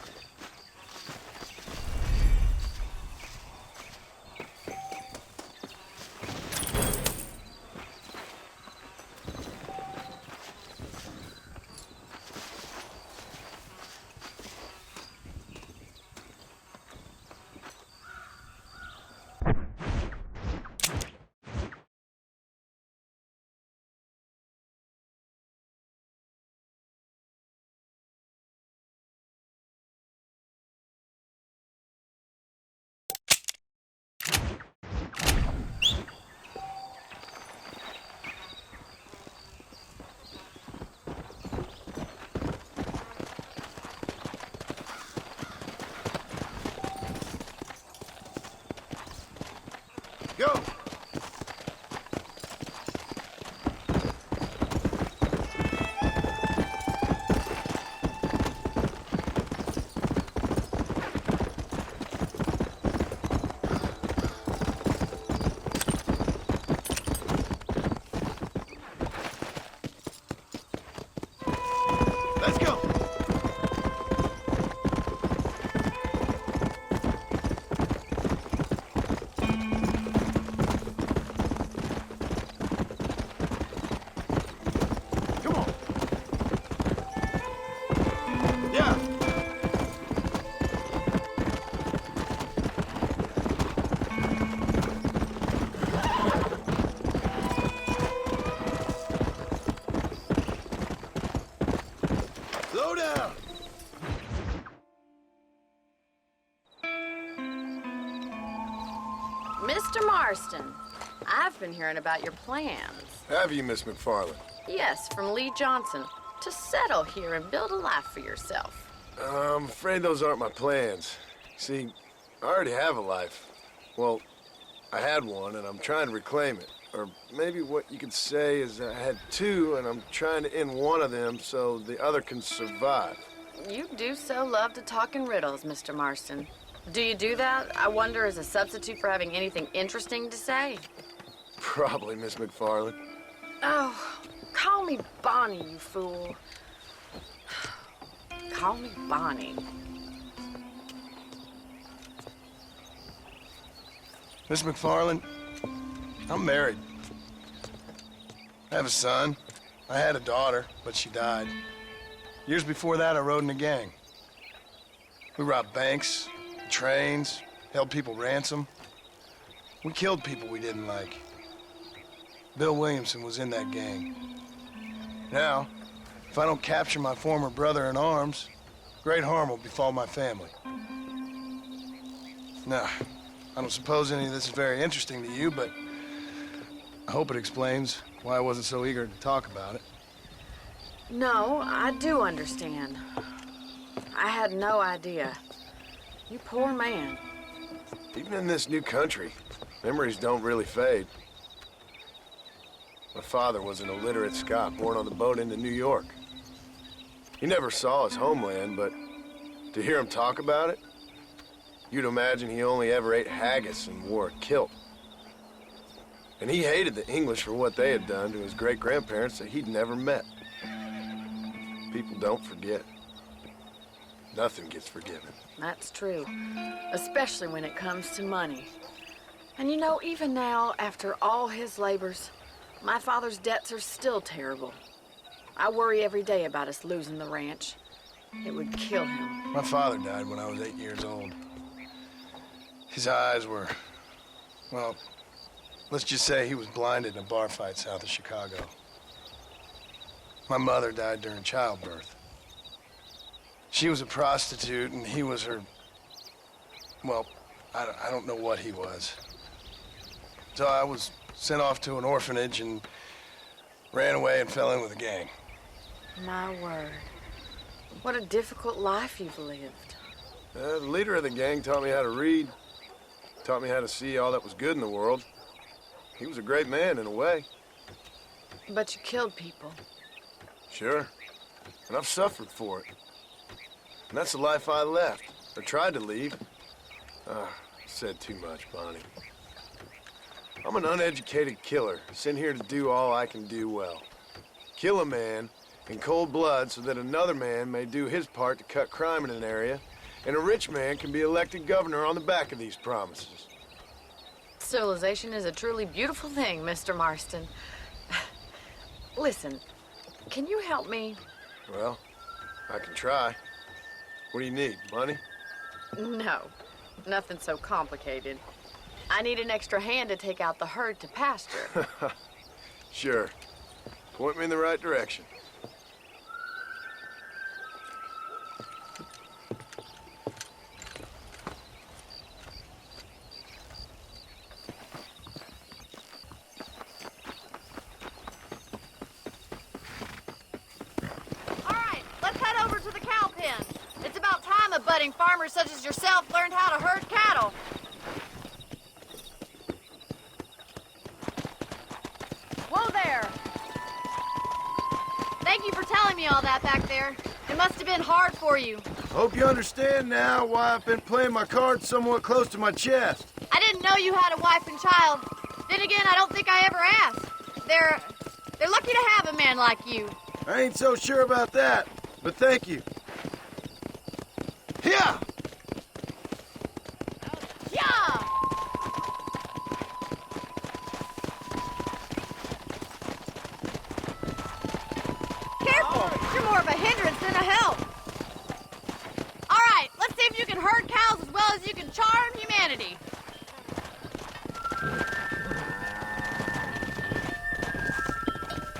Marston, I've been hearing about your plans. Have you, Miss McFarland? Yes, from Lee Johnson, to settle here and build a life for yourself. I'm afraid those aren't my plans. See, I already have a life. Well, I had one, and I'm trying to reclaim it. Or maybe what you could say is I had two, and I'm trying to end one of them so the other can survive. You do so love to talk in riddles, Mr. Marston. Do you do that, I wonder, as a substitute for having anything interesting to say? Probably, Miss McFarland. Oh, call me Bonnie, you fool. Call me Bonnie. Miss McFarland, I'm married. I have a son. I had a daughter, but she died. Years before that, I rode in a gang. We robbed banks, trains, held people ransom. We killed people we didn't like. Bill Williamson was in that gang. Now, if I don't capture my former brother-in-arms, great harm will befall my family. Now, I don't suppose any of this is very interesting to you, but I hope it explains why I wasn't so eager to talk about it. No, I do understand. I had no idea. You poor man. Even in this new country, memories don't really fade. My father was an illiterate Scot born on the boat into New York. He never saw his homeland, but to hear him talk about it, you'd imagine he only ever ate haggis and wore a kilt. And he hated the English for what they had done to his great-grandparents that he'd never met. People don't forget. Nothing gets forgiven. That's true, especially when it comes to money. And you know, even now, after all his labors, my father's debts are still terrible. I worry every day about us losing the ranch. It would kill him. My father died when I was 8 years old. His eyes were, well, let's just say he was blinded in a bar fight south of Chicago. My mother died during childbirth. She was a prostitute, and he was her, well, I don't know what he was. So I was sent off to an orphanage and ran away and fell in with a gang. My word. What a difficult life you've lived. The leader of the gang taught me how to read, taught me how to see all that was good in the world. He was a great man in a way. But you killed people. Sure. And I've suffered for it. And that's the life I left, or tried to leave. Said too much, Bonnie. I'm an uneducated killer, sent here to do all I can do well. Kill a man in cold blood so that another man may do his part to cut crime in an area, and a rich man can be elected governor on the back of these promises. Civilization is a truly beautiful thing, Mr. Marston. Listen, can you help me? Well, I can try. What do you need, money? No, nothing so complicated. I need an extra hand to take out the herd to pasture. Sure. Point me in the right direction. All right, let's head over to the cow pen. It's about time a budding farmer such as yourself learned how to herd cattle. Whoa there! Thank you for telling me all that back there. It must have been hard for you. Hope you understand now why I've been playing my cards somewhat close to my chest. I didn't know you had a wife and child. Then again, I don't think I ever asked. They're lucky to have a man like you. I ain't so sure about that, but thank you. Yeah! Yeah! Careful! You're more of a hindrance than a help. All right, let's see if you can herd cows as well as you can charm humanity.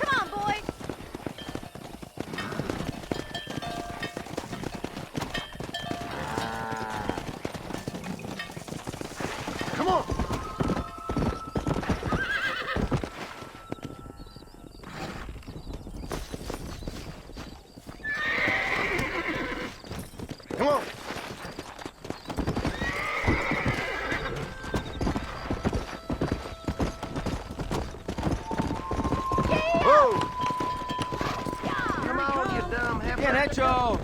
Come on, boy. Come on! Bien hecho!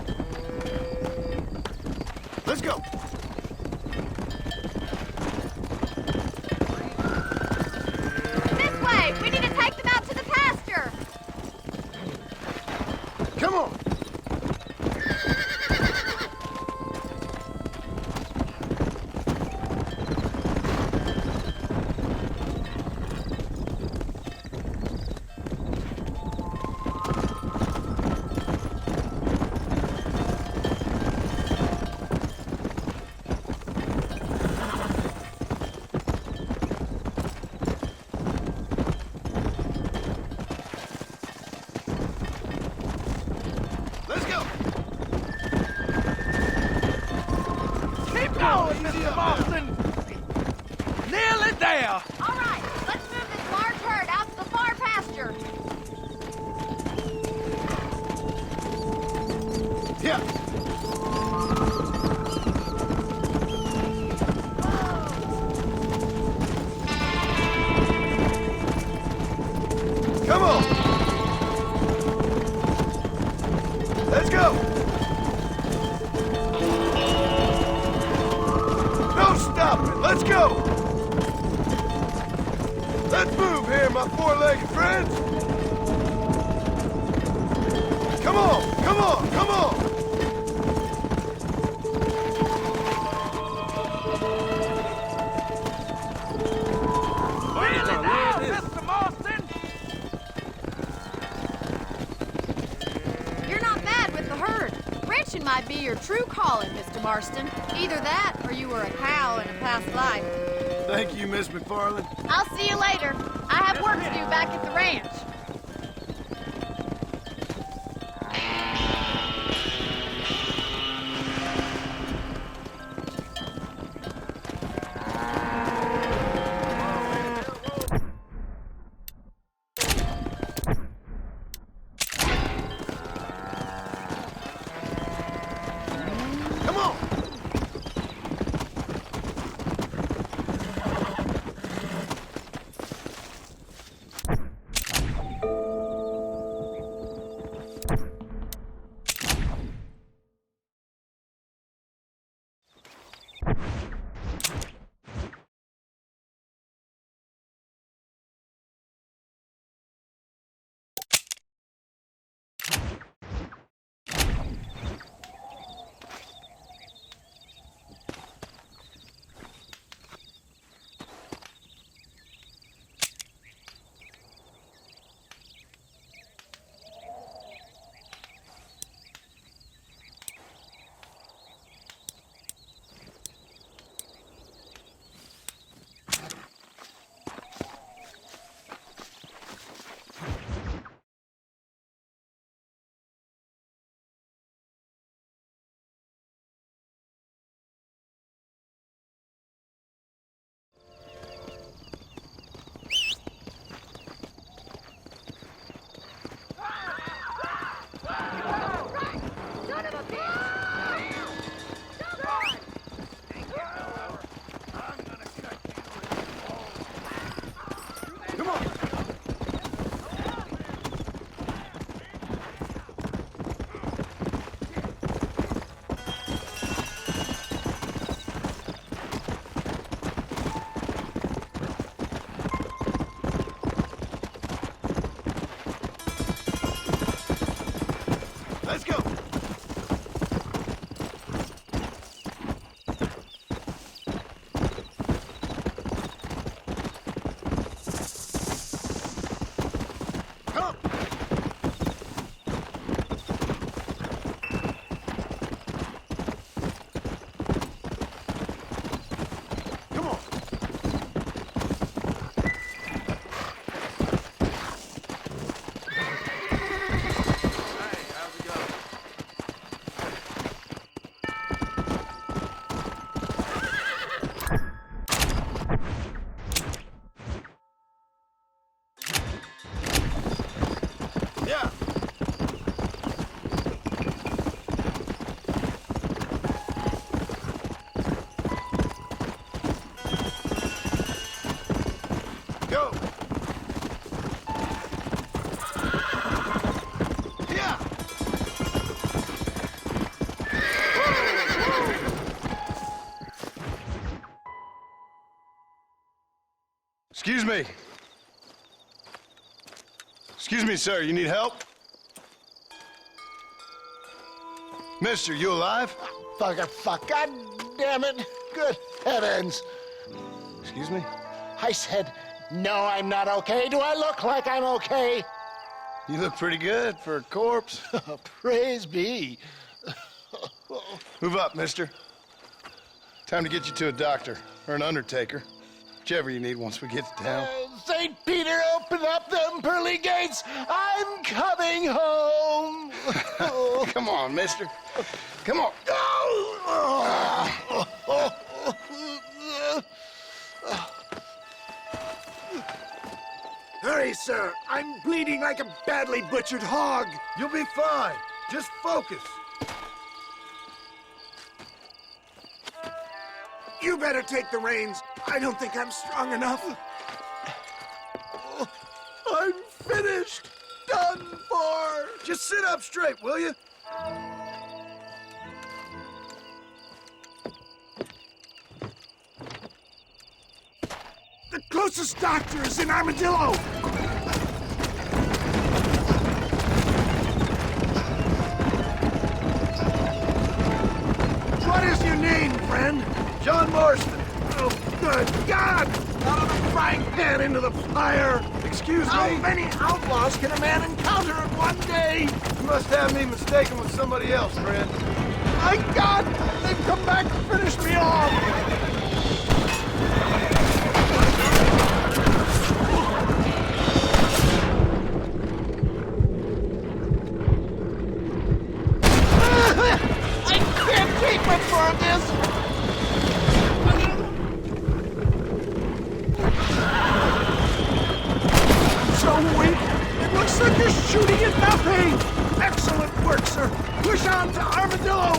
Let's go. This way! We need to take them out to the pasture! Come on. Let's go. Keep going, Mr. Marston! Nearly there! All right, let's move this large herd out to the far pasture. Yeah. Come on. Let's go. No stopping. Let's go. Let's move here, my four-legged friends. Come on, come on, come on. Nearly there, Mr. Marston! You're not bad with the herd. Ranching might be your true calling, Mr. Marston. Either that, or you were a cow in a past life. Thank you, Miss McFarland. I'll see you later. I have work to do back at the ranch. Come on. me. Excuse me, sir. You need help? Mister, you alive? Fuck. God damn it. Good heavens. Excuse me? I said, no, I'm not okay. Do I look like I'm okay? You look pretty good for a corpse. Praise be. Move up, mister. Time to get you to a doctor or an undertaker. Whichever you need once we get to town. St. Peter, open up them pearly gates. I'm coming home. Come on, mister. Come on. Hurry, sir. I'm bleeding like a badly butchered hog. You'll be fine. Just focus. You better take the reins. I don't think I'm strong enough. I'm finished. Done for. Just sit up straight, will you? The closest doctor is in Armadillo. What is your name, friend? John Marston. Oh, good God! Out of the frying pan into the fire! Excuse me? How many outlaws can a man encounter in one day? You must have me mistaken with somebody else, friend. My God! They've come back to finish me off! I can't take much more of this! So weak. It looks like you're shooting at nothing. Excellent work, sir. Push on to Armadillo.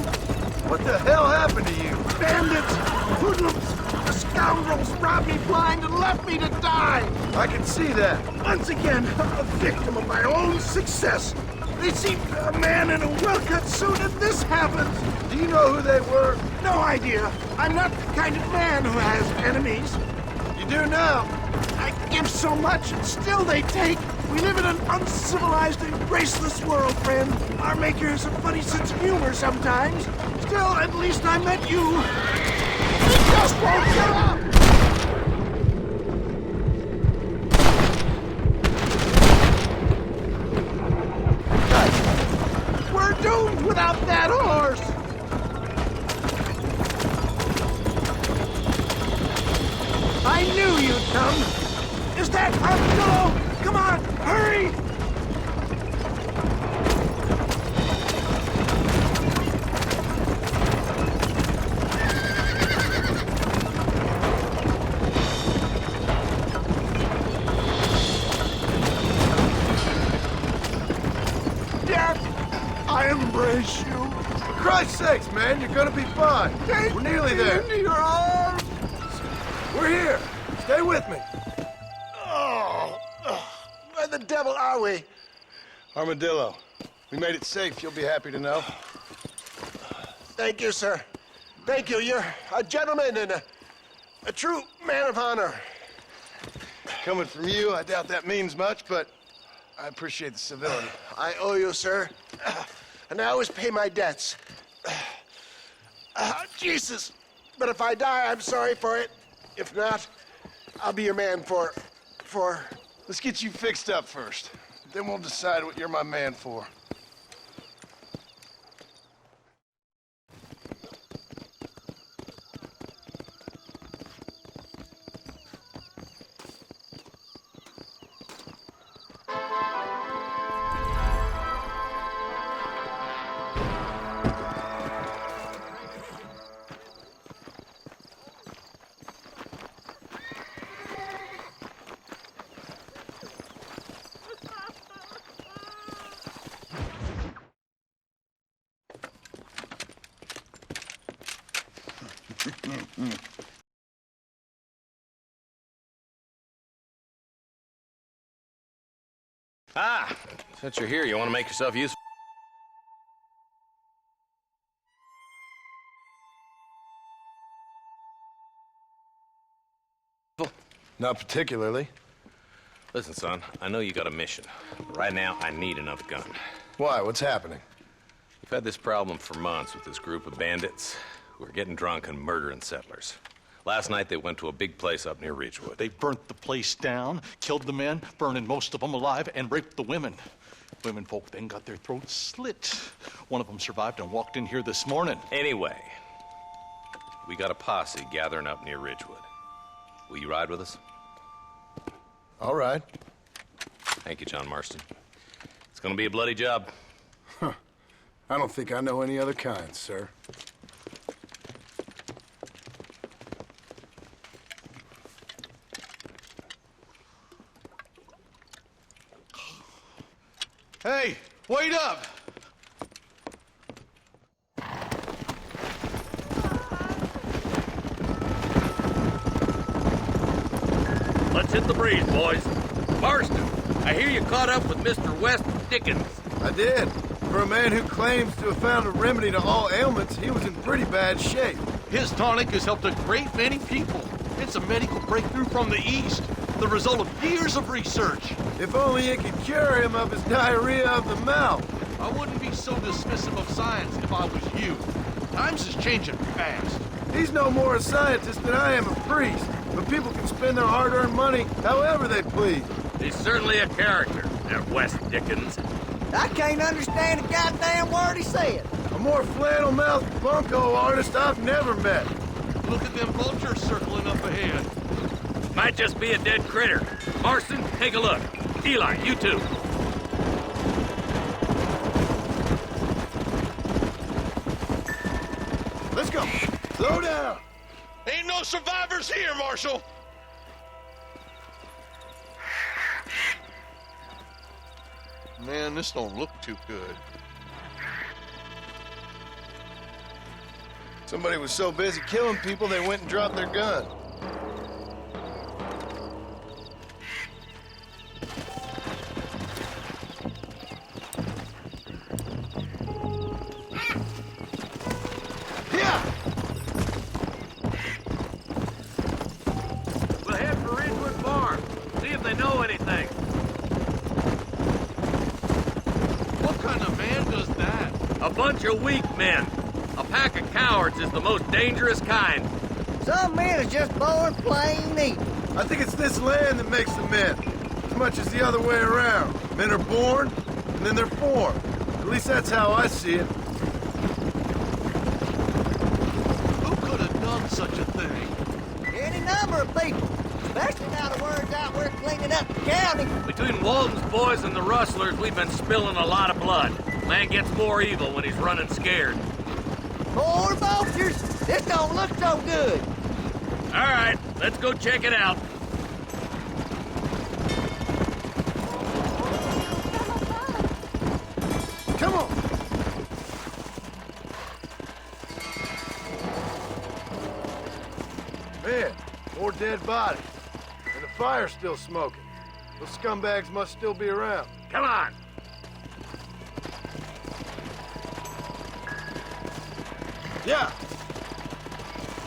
What the hell happened to you? Bandits, hoodlums, the scoundrels robbed me blind and left me to die. I can see that. Once again, a victim of my own success. They seemed a man in a well-cut suit, and this happens. Do you know who they were? No idea. I'm not the kind of man who has enemies. You do now. I give so much, and still they take. We live in an uncivilized and graceless world, friend. Our maker has a funny sense of humor sometimes. Still, at least I met you. They just won't get up! We're doomed without that horse! I knew you'd come! Is that Armadillo? Come on, hurry! Death, I embrace you. For Christ's sakes, man, you're gonna be fine. We're nearly there. Into your arms. We're here. Stay with me. Where the devil are we? Armadillo. We made it safe, you'll be happy to know. Thank you, sir. Thank you. You're a gentleman and a true man of honor. Coming from you, I doubt that means much, but I appreciate the civility. I owe you, sir. And I always pay my debts. Jesus. But if I die, I'm sorry for it. If not, I'll be your man for... Let's get you fixed up first. Then we'll decide what you're my man for. Ah, since you're here, you want to make yourself useful? Not particularly. Listen, son, I know you got a mission. But right now, I need another gun. Why? What's happening? We've had this problem for months with this group of bandits who are getting drunk and murdering settlers. Last night, they went to a big place up near Ridgewood. They burnt the place down, killed the men, burning most of them alive, and raped the women. Women folk then got their throats slit. One of them survived and walked in here this morning. Anyway, we got a posse gathering up near Ridgewood. Will you ride with us? All right. Thank you, John Marston. It's gonna be a bloody job. Huh. I don't think I know any other kind, sir. Hey, wait up! Let's hit the breeze, boys. Marston, I hear you caught up with Mr. West Dickens. I did. For a man who claims to have found a remedy to all ailments, he was in pretty bad shape. His tonic has helped a great many people. It's a medical breakthrough from the East, the result of years of research. If only it could cure him of his diarrhea of the mouth. I wouldn't be so dismissive of science if I was you. Times is changing fast. He's no more a scientist than I am a priest, but people can spend their hard-earned money however they please. He's certainly a character, that West Dickens. I can't understand a goddamn word he said. A more flannel-mouthed bunco artist I've never met. Look at them vultures circling up ahead. Might just be a dead critter. Marston, take a look. Eli, you too. Let's go. Slow down. Ain't no survivors here, Marshal. Man, this don't look too good. Somebody was so busy killing people, they went and dropped their gun. We'll head for Ridgewood Farm. See if they know anything. What kind of man does that? A bunch of weak men. A pack of cowards is the most dangerous kind. Some men is just born plain evil. I think it's this land that makes the men, as much as the other way around. Men are born, and then they're formed. At least that's how I see it. Who could have done such a thing? Any number of people, especially now the word's out we're cleaning up the county. Between Walton's boys and the rustlers, we've been spilling a lot of blood. Man gets more evil when he's running scared. More vultures. This don't look so good. All right, let's go check it out. Come on. Man, more dead bodies. And the fire's still smoking. Those scumbags must still be around. Come on. Yeah.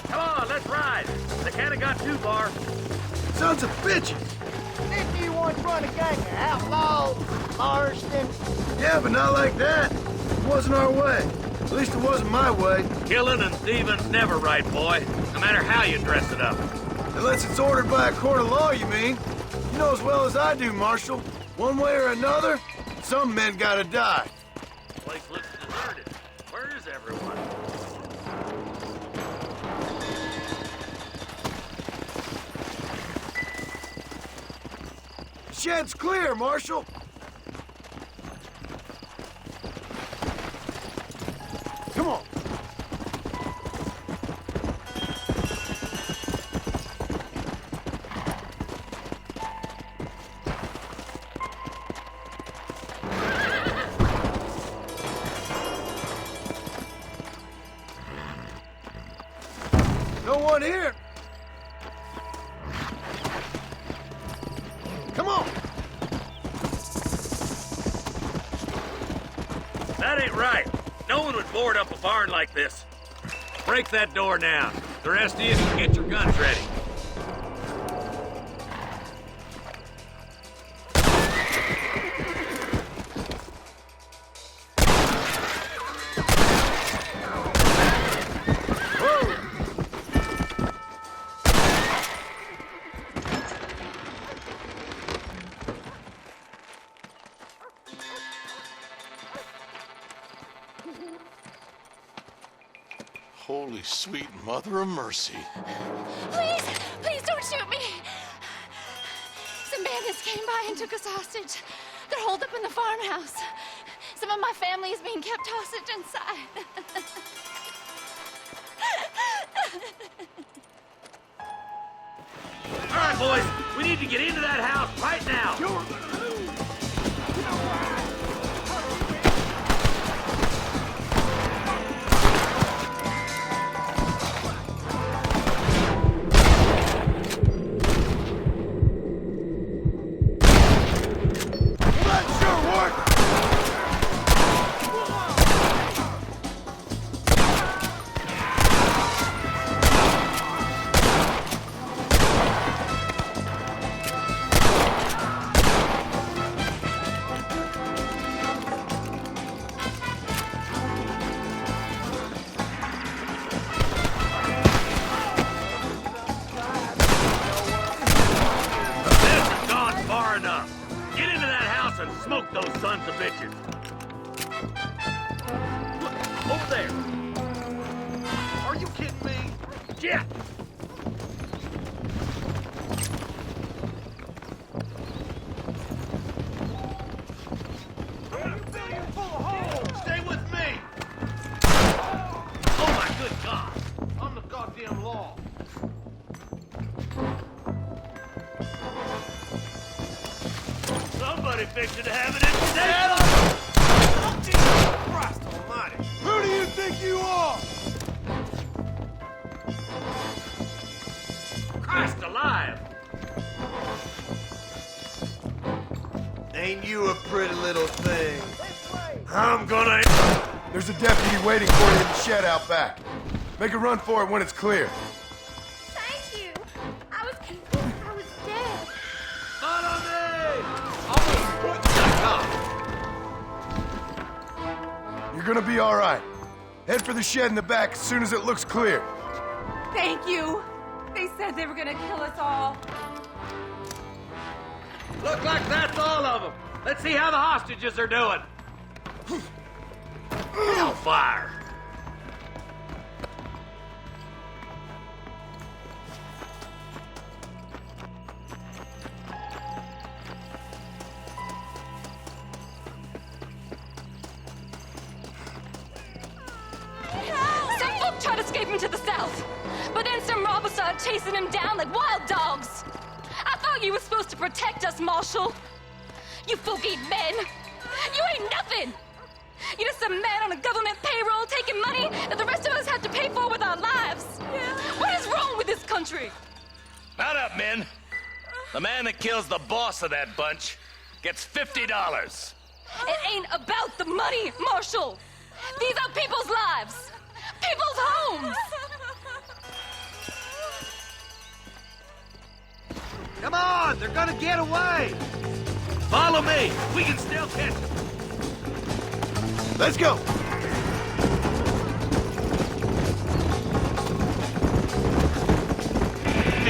Come on, let's ride. They can't have got too far. Sons of bitches. Didn't you once run a gang of outlaws, Marston? Yeah, but not like that. It wasn't our way. At least it wasn't my way. Killing and thieving's never right, boy. No matter how you dress it up. Unless it's ordered by a court of law, you mean? You know as well as I do, Marshal. One way or another, some men gotta die. The place looks deserted. Where is everyone? The shed's clear, Marshal. Come on. No one here. Come on. That ain't right. No one would board up a barn like this. Break that door down. The rest of you can get your guns ready. Holy sweet mother of mercy. Please, please don't shoot me. Some bandits came by and took us hostage. They're holed up in the farmhouse. Some of my family is being kept hostage inside. All right, boys, we need to get into that house right now. Get into that house and smoke those sons of bitches. Look, over there. Are you kidding me? Shit! Stay with me! Oh my good God! I'm the goddamn law. Somebody fixing to have it in today. Oh, Jesus Christ almighty. Who do you think you are? Christ alive. Ain't you a pretty little thing? I'm gonna... There's a deputy waiting for you in the shed out back. Make a run for it when it's clear. Thank you. I was convinced I was dead. Not on me! You're gonna be all right. Head for the shed in the back as soon as it looks clear. Thank you. They said they were gonna kill us all. Look like that's all of them. Let's see how the hostages are doing. Hellfire! Some folk tried to escape him to the south, but then some robbers started chasing him down like wild dogs. I thought you were supposed to protect us, Marshal. You folk ain't men. You ain't nothing. You're just a man on a government payroll taking money that the rest of us have to pay for with our lives. What is wrong with this country? Mount up, men. The man that kills the boss of that bunch gets $50. It ain't about the money, Marshal. These are people's lives, people's homes. Come on, they're gonna get away. Follow me. We can still catch them. Let's go. Do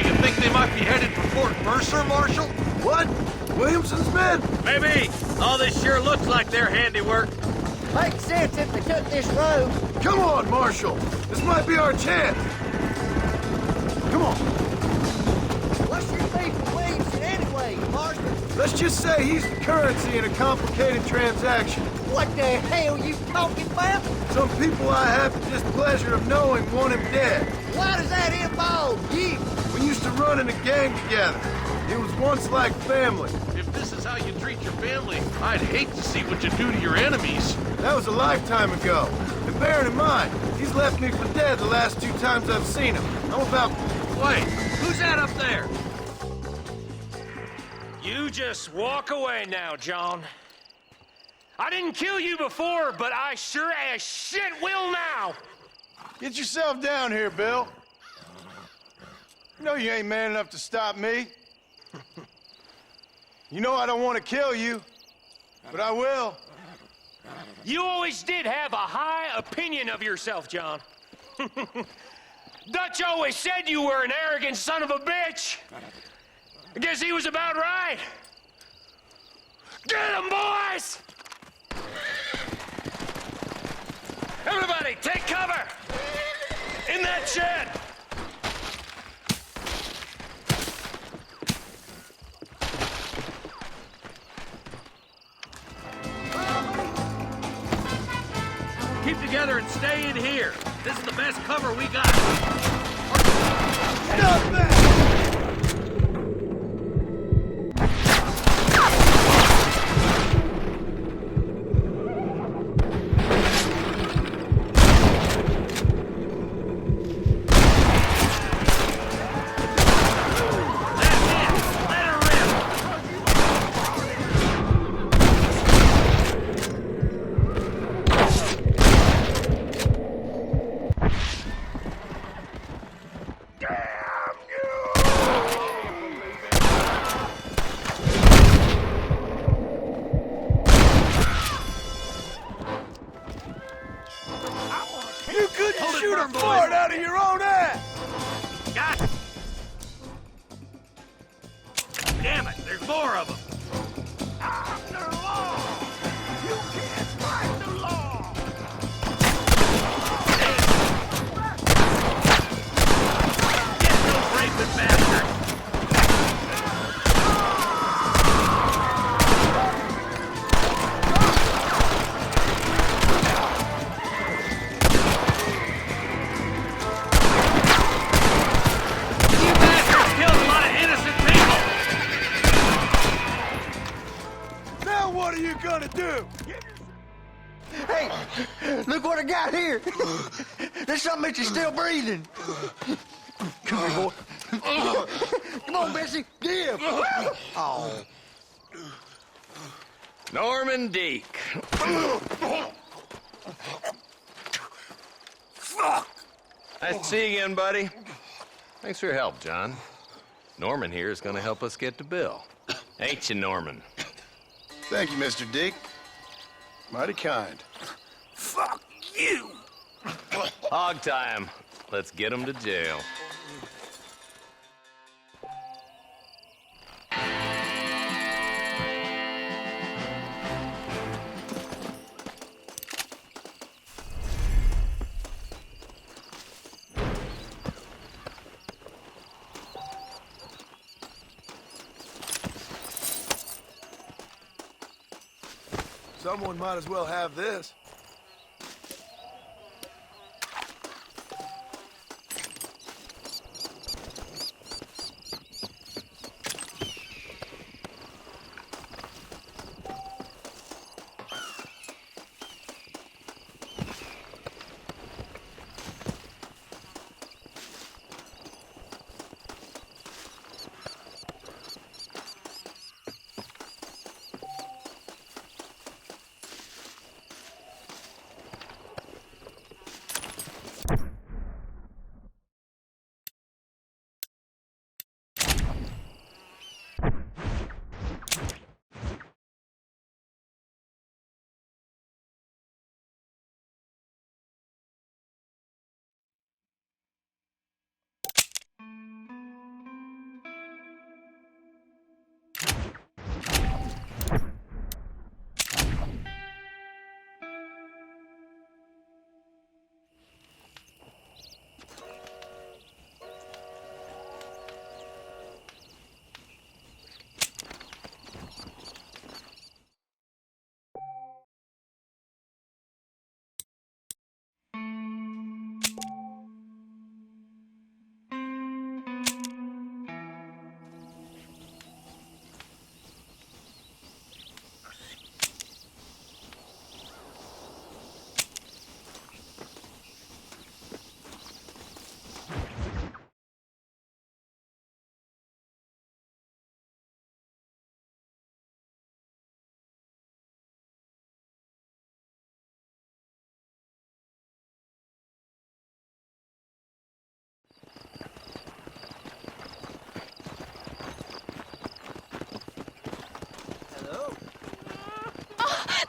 you think they might be headed for Fort Mercer, Marshal? What? Williamson's men? Maybe. All this sure looks like their handiwork. Makes sense if they took this road. Come on, Marshal. This might be our chance. Come on. What's your beef with Williamson anyway, Marston? Let's just say he's the currency in a complicated transaction. What the hell you talking about? Some people I have the displeasure of knowing want him dead. Why does that involve you? We used to run in a gang together. It was once like family. If this is how you treat your family, I'd hate to see what you do to your enemies. That was a lifetime ago. And bearing in mind, he's left me for dead the last 2 times I've seen him. I'm about... Wait, who's that up there? You just walk away now, John. I didn't kill you before, but I sure as shit will now. Get yourself down here, Bill. You know you ain't man enough to stop me. You know I don't want to kill you, but I will. You always did have a high opinion of yourself, John. Dutch always said you were an arrogant son of a bitch. I guess he was about right. Get him, boys! Everybody, take cover! In that shed! Keep together and stay in here. This is the best cover we got. Stop that! You couldn't shoot a fart out of your own ass! Got it. Damn it, there's more of them. I'm the law! You can't fight the law! Get those raping bastards! You bastards killed a lot of innocent people! Now what are you gonna do? Hey, look what I got here. There's something that you're still breathing. Come here, boy. Come on, Bessie. Give. Oh. Norman Deek. Fuck! Nice to see you again, buddy. Thanks for your help, John. Norman here is going to help us get to Bill. Ain't you, Norman? Thank you, Mr. Dick. Mighty kind. Fuck you! Hog time. Let's get him to jail. Someone might as well have this.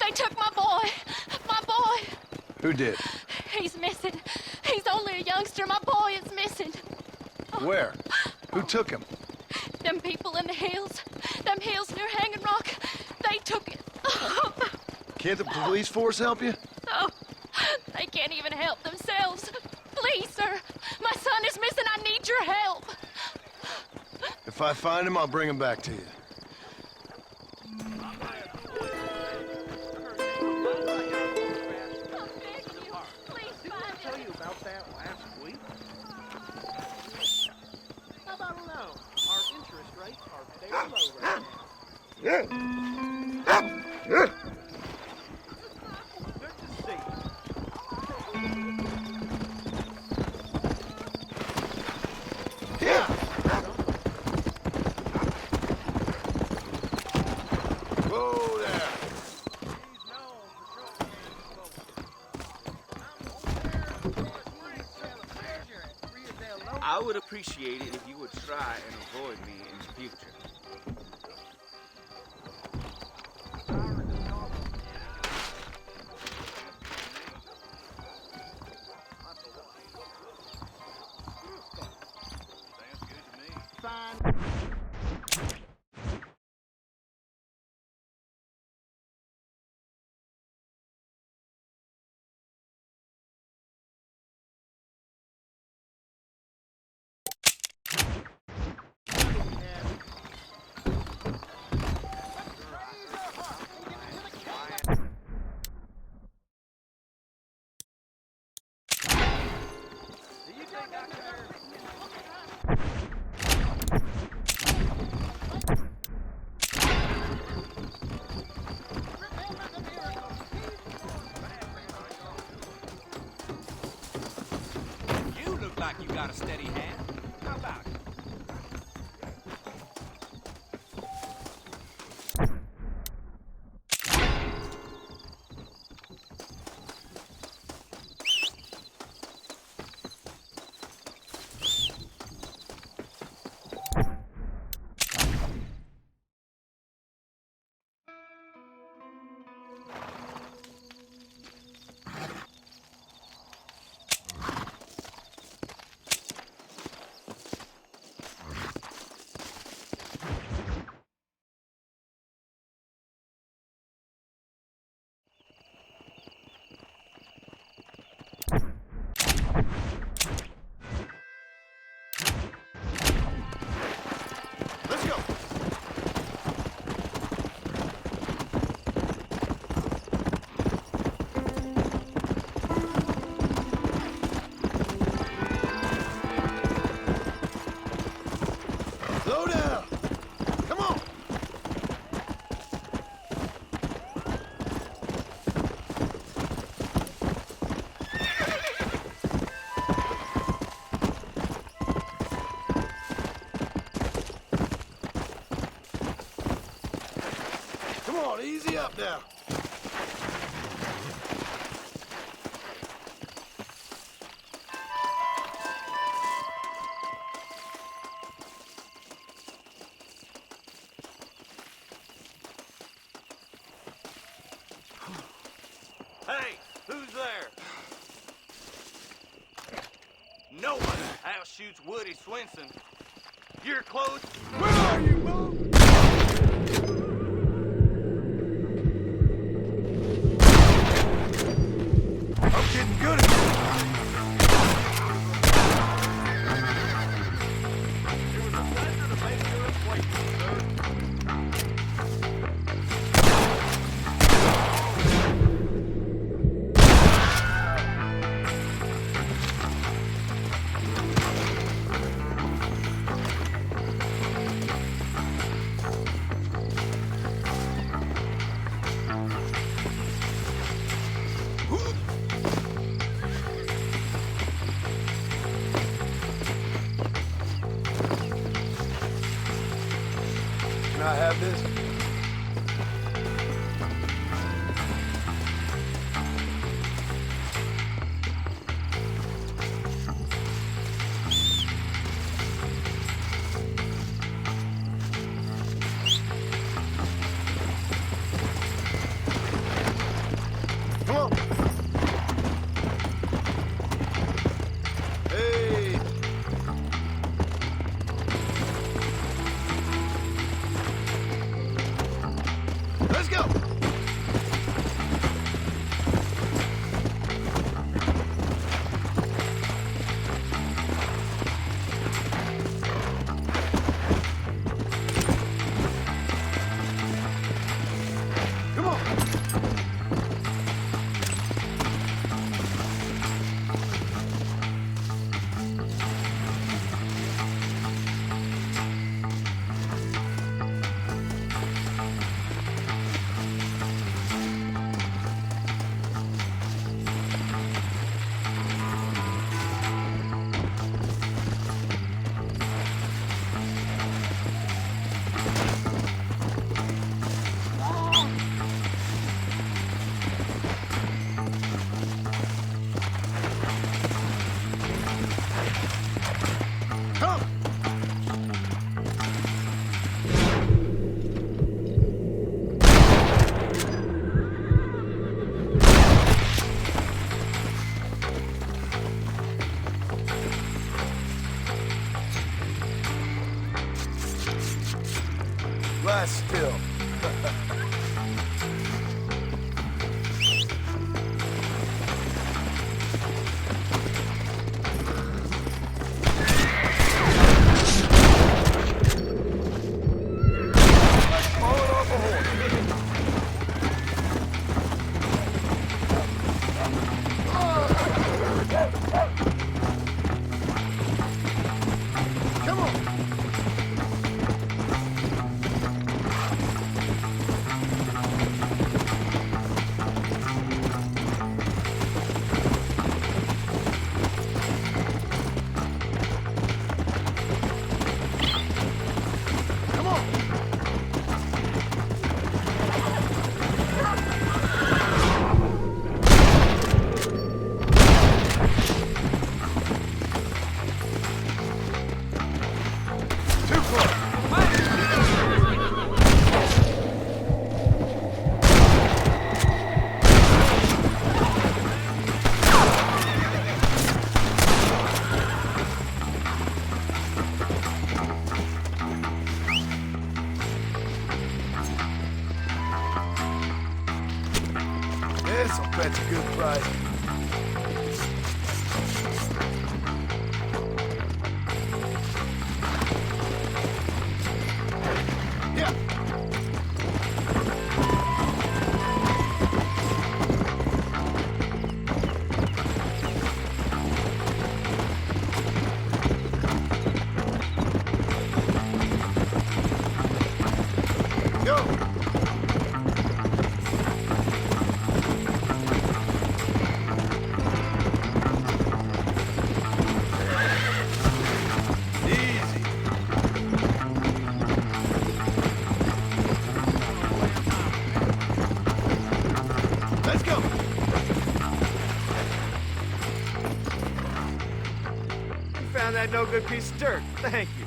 They took my boy. My boy. Who did? He's missing. He's only a youngster. My boy is missing. Where? Who took him? Them people in the hills. Them hills near Hanging Rock. They took it. Can't the police force help you? Oh, they can't even help themselves. Please, sir. If I find him, I'll bring him back to you. I would appreciate it if you would try and avoid me in the future. You look like you got a steady hand. How about it? Let's go. Slow down. Come on. Come on, easy up now. Hey, who's there? No one outshoots Woody Swenson. You're close. Where are you, Mom? I'm getting good at this. Can I have this? Come on. Hey. Let's go. This'll fetch a good price. Yeah. That no good piece of dirt. Thank you.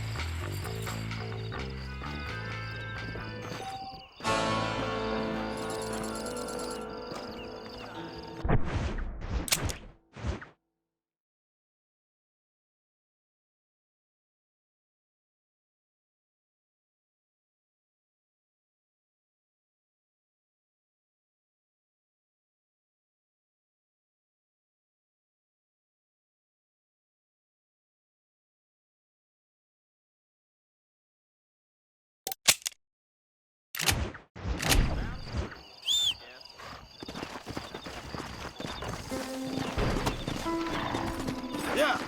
Yeah.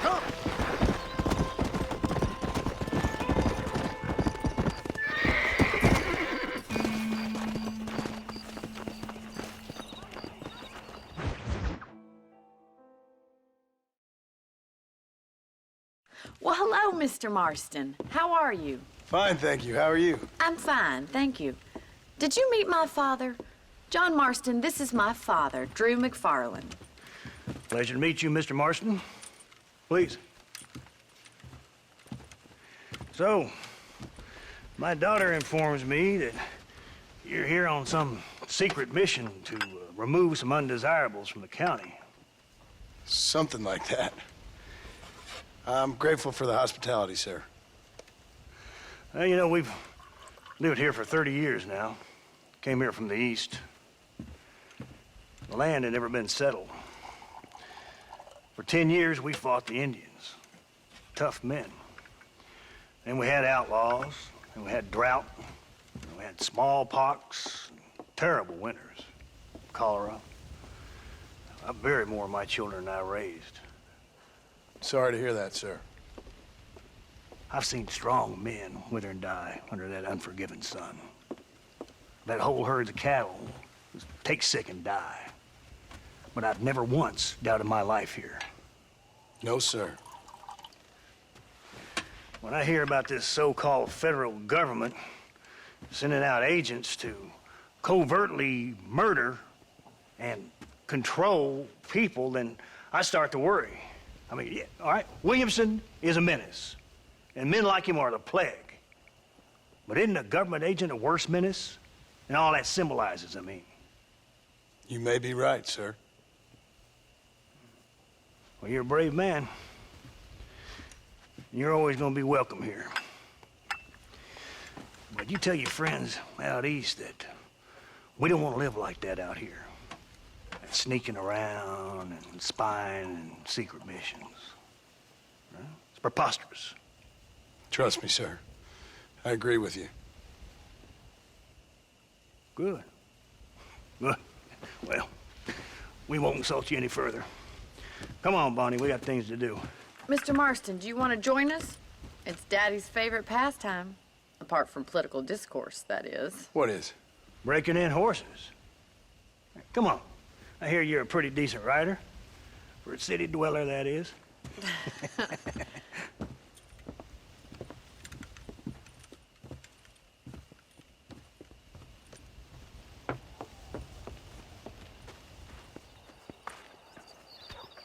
Come! Well, hello, Mr. Marston. How are you? Fine, thank you. How are you? I'm fine, thank you. Did you meet my father? John Marston, this is my father, Drew McFarland. Pleasure to meet you, Mr. Marston. Please. So, my daughter informs me that you're here on some secret mission to remove some undesirables from the county. Something like that. I'm grateful for the hospitality, sir. Well, you know, we've lived here for 30 years now. Came here from the east. The land had never been settled. For 10 years, we fought the Indians. Tough men. Then we had outlaws, and we had drought, and we had smallpox, terrible winters, cholera. I buried more of my children than I raised. Sorry to hear that, sir. I've seen strong men wither and die under that unforgiving sun. That whole herds of cattle take sick and die. But I've never once doubted my life here. No, sir. When I hear about this so-called federal government sending out agents to covertly murder and control people, then I start to worry. I mean, yeah, all right, Williamson is a menace, and men like him are the plague. But isn't a government agent a worse menace? And all that symbolizes, I mean. You may be right, sir. Well, you're a brave man. You're always gonna be welcome here. But you tell your friends out east that we don't want to live like that out here. Sneaking around and spying and secret missions. Right? It's preposterous. Trust me, sir. I agree with you. Good. Good. Well, we won't insult you any further. Come on, Bonnie, we got things to do. Mr. Marston, do you want to join us? It's Daddy's favorite pastime. Apart from political discourse, that is. What is? Breaking in horses. Come on. I hear you're a pretty decent rider. For a city dweller, that is.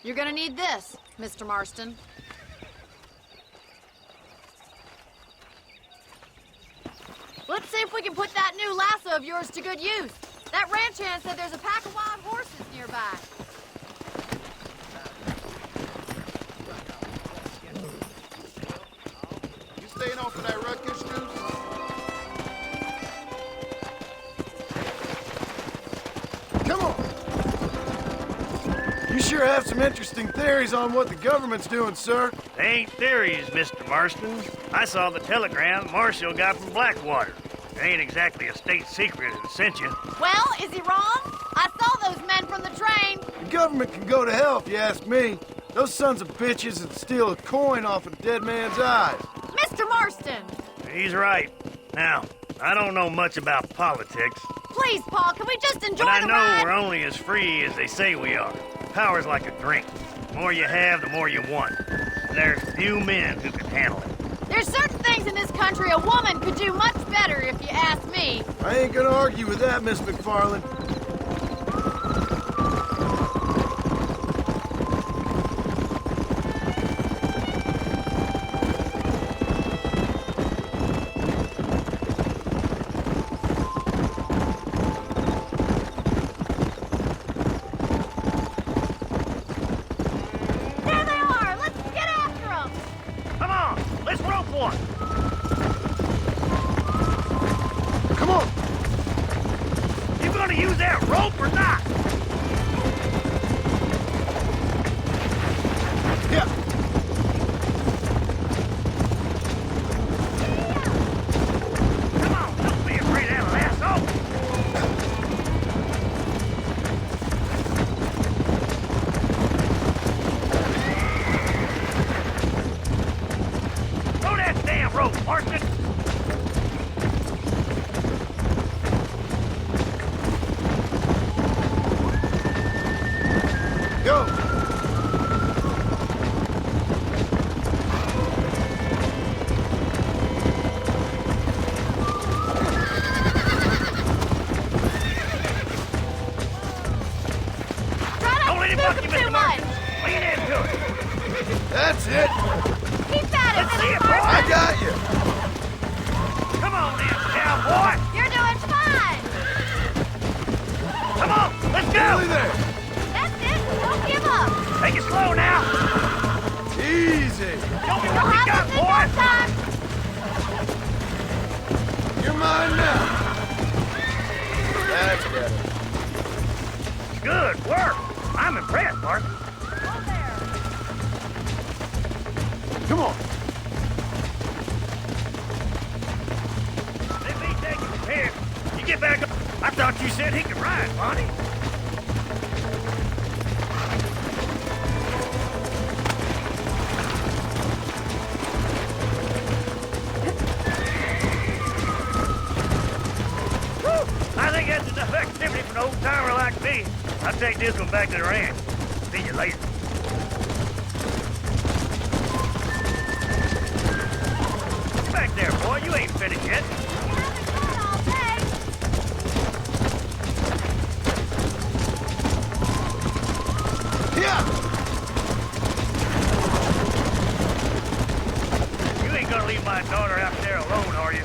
You're gonna need this, Mr. Marston. Let's see if we can put that new lasso of yours to good use. That ranch hand said there's a pack of wild horses nearby. You staying off of that ruckus, Goose? Come on! You sure have some interesting theories on what the government's doing, sir. They ain't theories, Mr. Marston. I saw the telegram Marshall got from Blackwater. It ain't exactly a state secret that sent you. Well, is he wrong? I saw those men from the train. The government can go to hell if you ask me. Those sons of bitches would steal a coin off a dead man's eyes. Mr. Marston! He's right. Now, I don't know much about politics. Please, Paul, can we just enjoy But I the know ride? we're only as free as they say we are. Power's like a drink. The more you have, the more you want. And there's few men who can handle it. There's certain things in this country a woman could do much better, if you ask me. I ain't gonna argue with that, Miss McFarland. There they are! Let's get after them! Come on, let's rope one. Come on! You gonna use that rope or not? Yeah. Come on, don't be afraid of that lasso. go, Marston! Go! Don't let him buck you, Mr. Marston! Lean into it! That's it! Keep at it, Let's see it, Mr. Marston. I got you! Come on in, cowboy! You're doing fine. Come on, let's go! Nearly there! That's it. Don't give up. Take it slow now! Easy! Show me You'll what you got, have this in boy! no time. You're mine now! That's better. Good work! I'm impressed, Marston. Come on! Let me take you from here. You get back up. I thought you said he could ride, Bonnie. I think that's enough activity for an old-timer like me. I'll take this one back to the ranch. See you later. Back there, boy. You ain't finished yet. All day. Yeah! You ain't gonna leave my daughter out there alone, are you?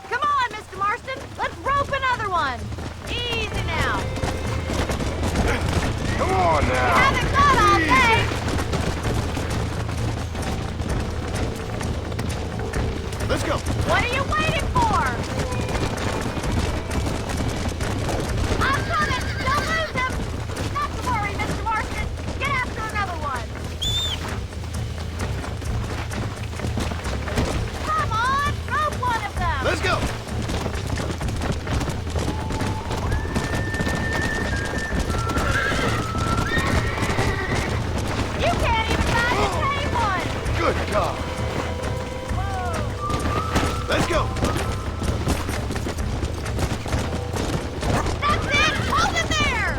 Come on, Mr. Marston. Let's rope another one. Easy now. Come on You now! haven't got all day. Let's go! What are you waiting for? I'm coming. Don't lose him. Not to worry, Mr. Marston. Get after another one. Come on, rope one of them. Let's go! You can't even find a tame one. Good God! Let's go! That's it. Hold it there.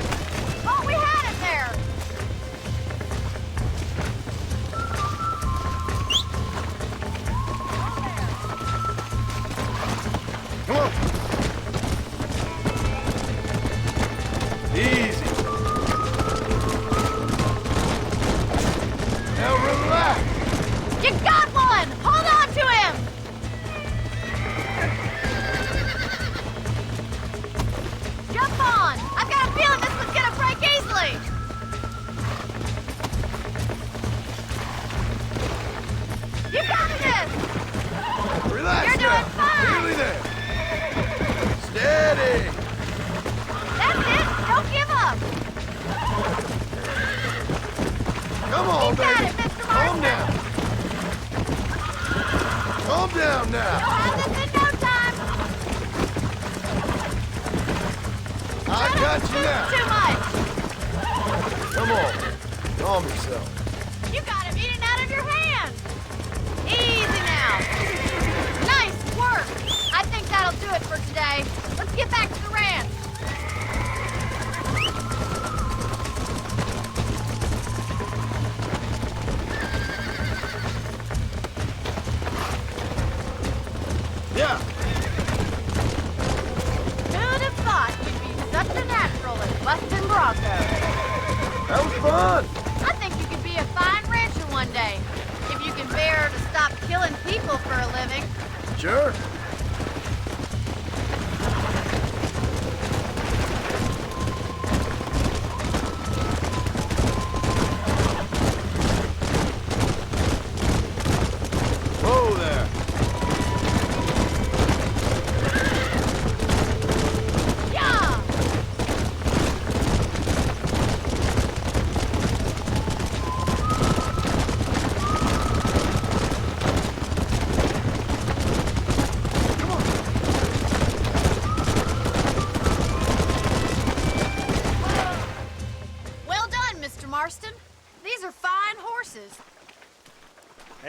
Thought we had it there. Come on! Easy! Now relax! You got one. Hold on to him. Jump on. I've got a feeling this one's gonna break easily. You got this. Relax You're now! doing fine. Nearly there! Steady! That's it. Don't give up. Come on, You got baby! it, Mr. Calm Marston. down! Calm down You'll now! have this in no time. I got you now! Too much. Come on! Calm yourself. You got him eating out of your hand. Easy now. Nice work. I think that'll do it for today. Let's get back to the ranch. Yeah! Who'd have thought you'd be such a natural at busting broncos? That was fun! I think you could be a fine rancher one day. If you can bear to stop killing people for a living. Sure. Whoa there! Yeah!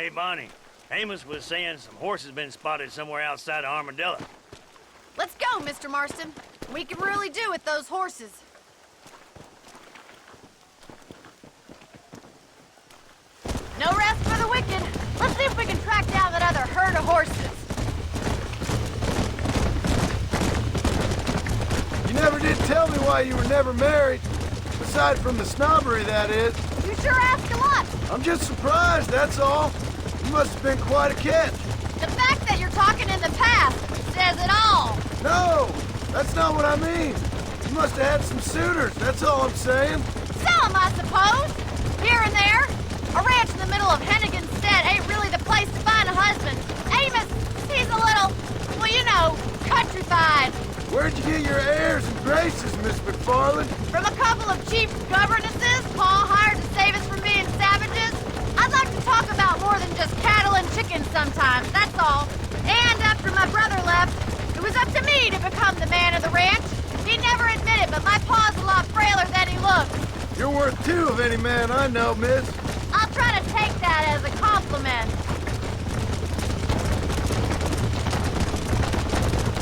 Hey, Bonnie. Amos was saying some horses been spotted somewhere outside of Armadillo. Let's go, Mr. Marston. We can really do with those horses. No rest for the wicked. Let's see if we can track down that other herd of horses. You never did tell me why you were never married. Aside from the snobbery, that is. You sure ask a lot. I'm just surprised, that's all. You must have been quite a catch. The fact that you're talking in the past says it all. No, that's not what I mean. You must have had some suitors, that's all I'm saying. Some, I suppose. Here and there. A ranch in the middle of Hennigan's Stead ain't really the place to find a husband. Amos, he's a little, well, you know, countrified. Where'd you get your airs and graces, Miss McFarland? From a couple of cheap governesses Paul hired to save us from being savages. I'd like to talk about more than just cattle and chickens sometimes, that's all. And after my brother left, it was up to me to become the man of the ranch. He never admitted, but my pa's a lot frailer than he looks. You're worth two of any man I know, miss. I'll try to take that as a compliment.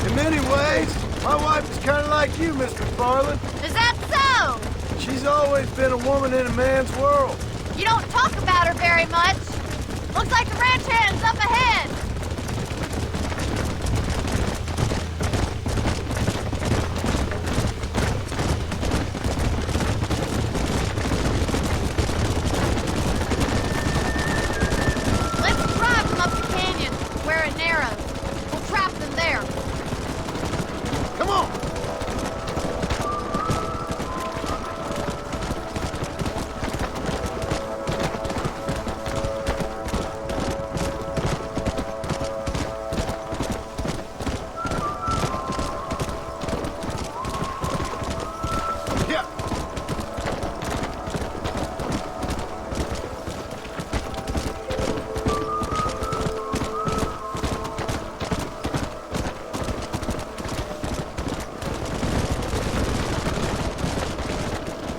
In many ways, my wife is kind of like you, Miss McFarland. Is that so? She's always been a woman in a man's world. You don't talk about her very much. Looks like the ranch hand's up ahead. Let's drive them up the canyon, where it narrows. We'll trap them there. Come on!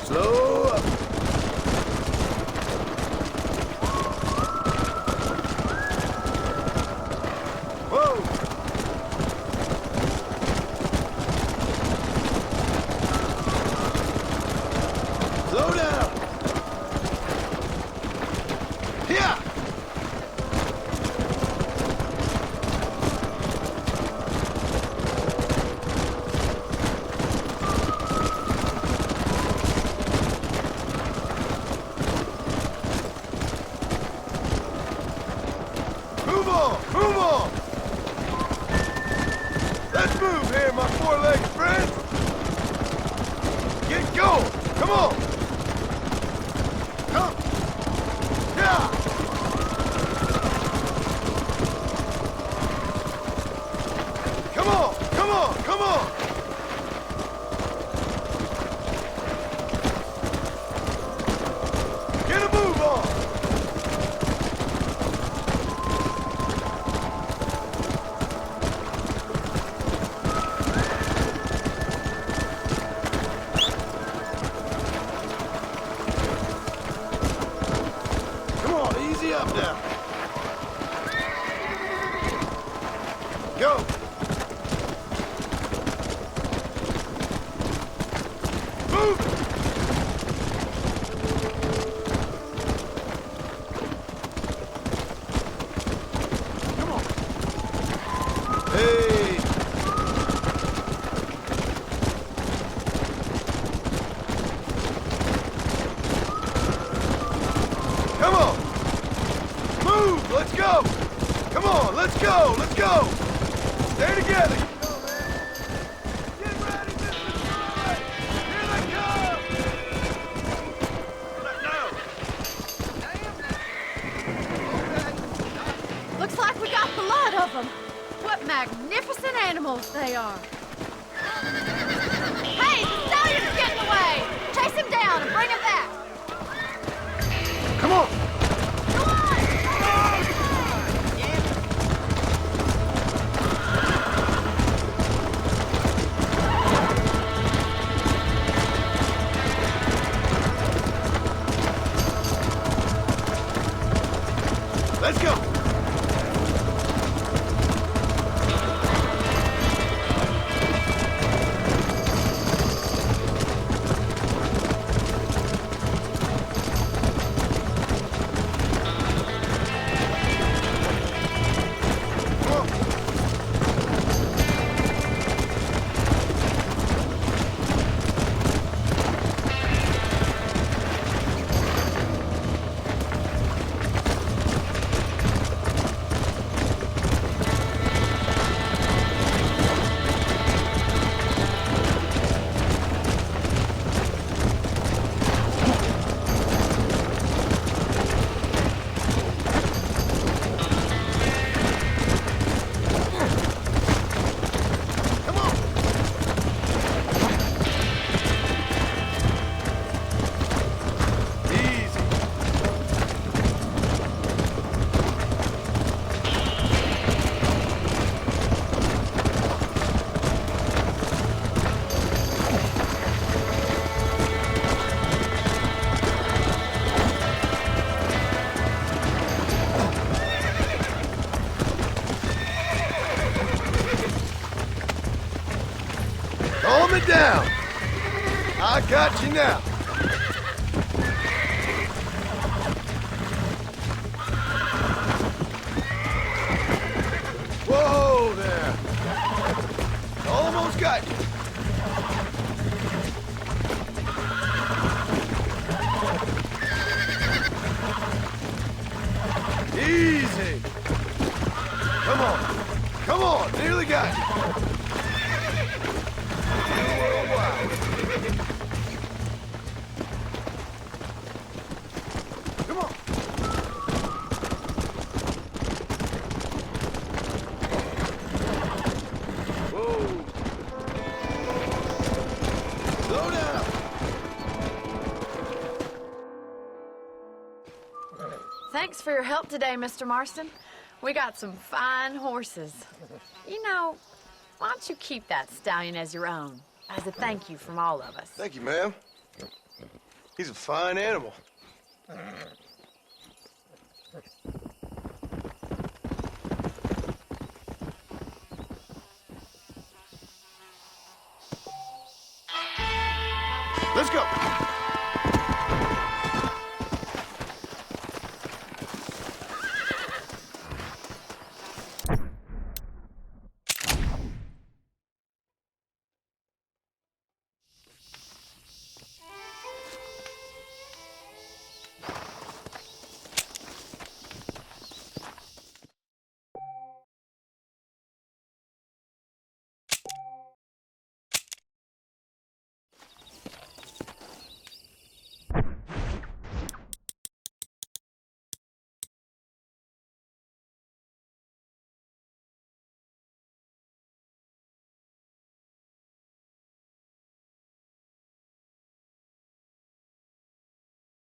Slow up. Whoa! Slow down. Here. Move on! Move on! Let's move here, my four-legged friend! Get going! Come on! Come! Yeah! Come on! Come on! Come on! Get a move on! Come on, easy up now. Go. Move. Come on. Hey. Come on. Move. Let's go. Come on. Let's go. Let's go. Stay together. Get ready, Mr. Floyd. Here they come. Looks like we got blood of them. What magnificent animals they are. Hey, the stallion's getting away. Chase him down and bring him back. Come on. Let's go! Calm it down. I got you now. Whoa there. Almost got you. Easy. Come on. Come on. Nearly got you. Come on. Whoa. Slow down. Thanks for your help today, Mr. Marston. We got some fine horses. You know, why don't you keep that stallion as your own, as a thank you from all of us? Thank you, ma'am. He's a fine animal. Let's go.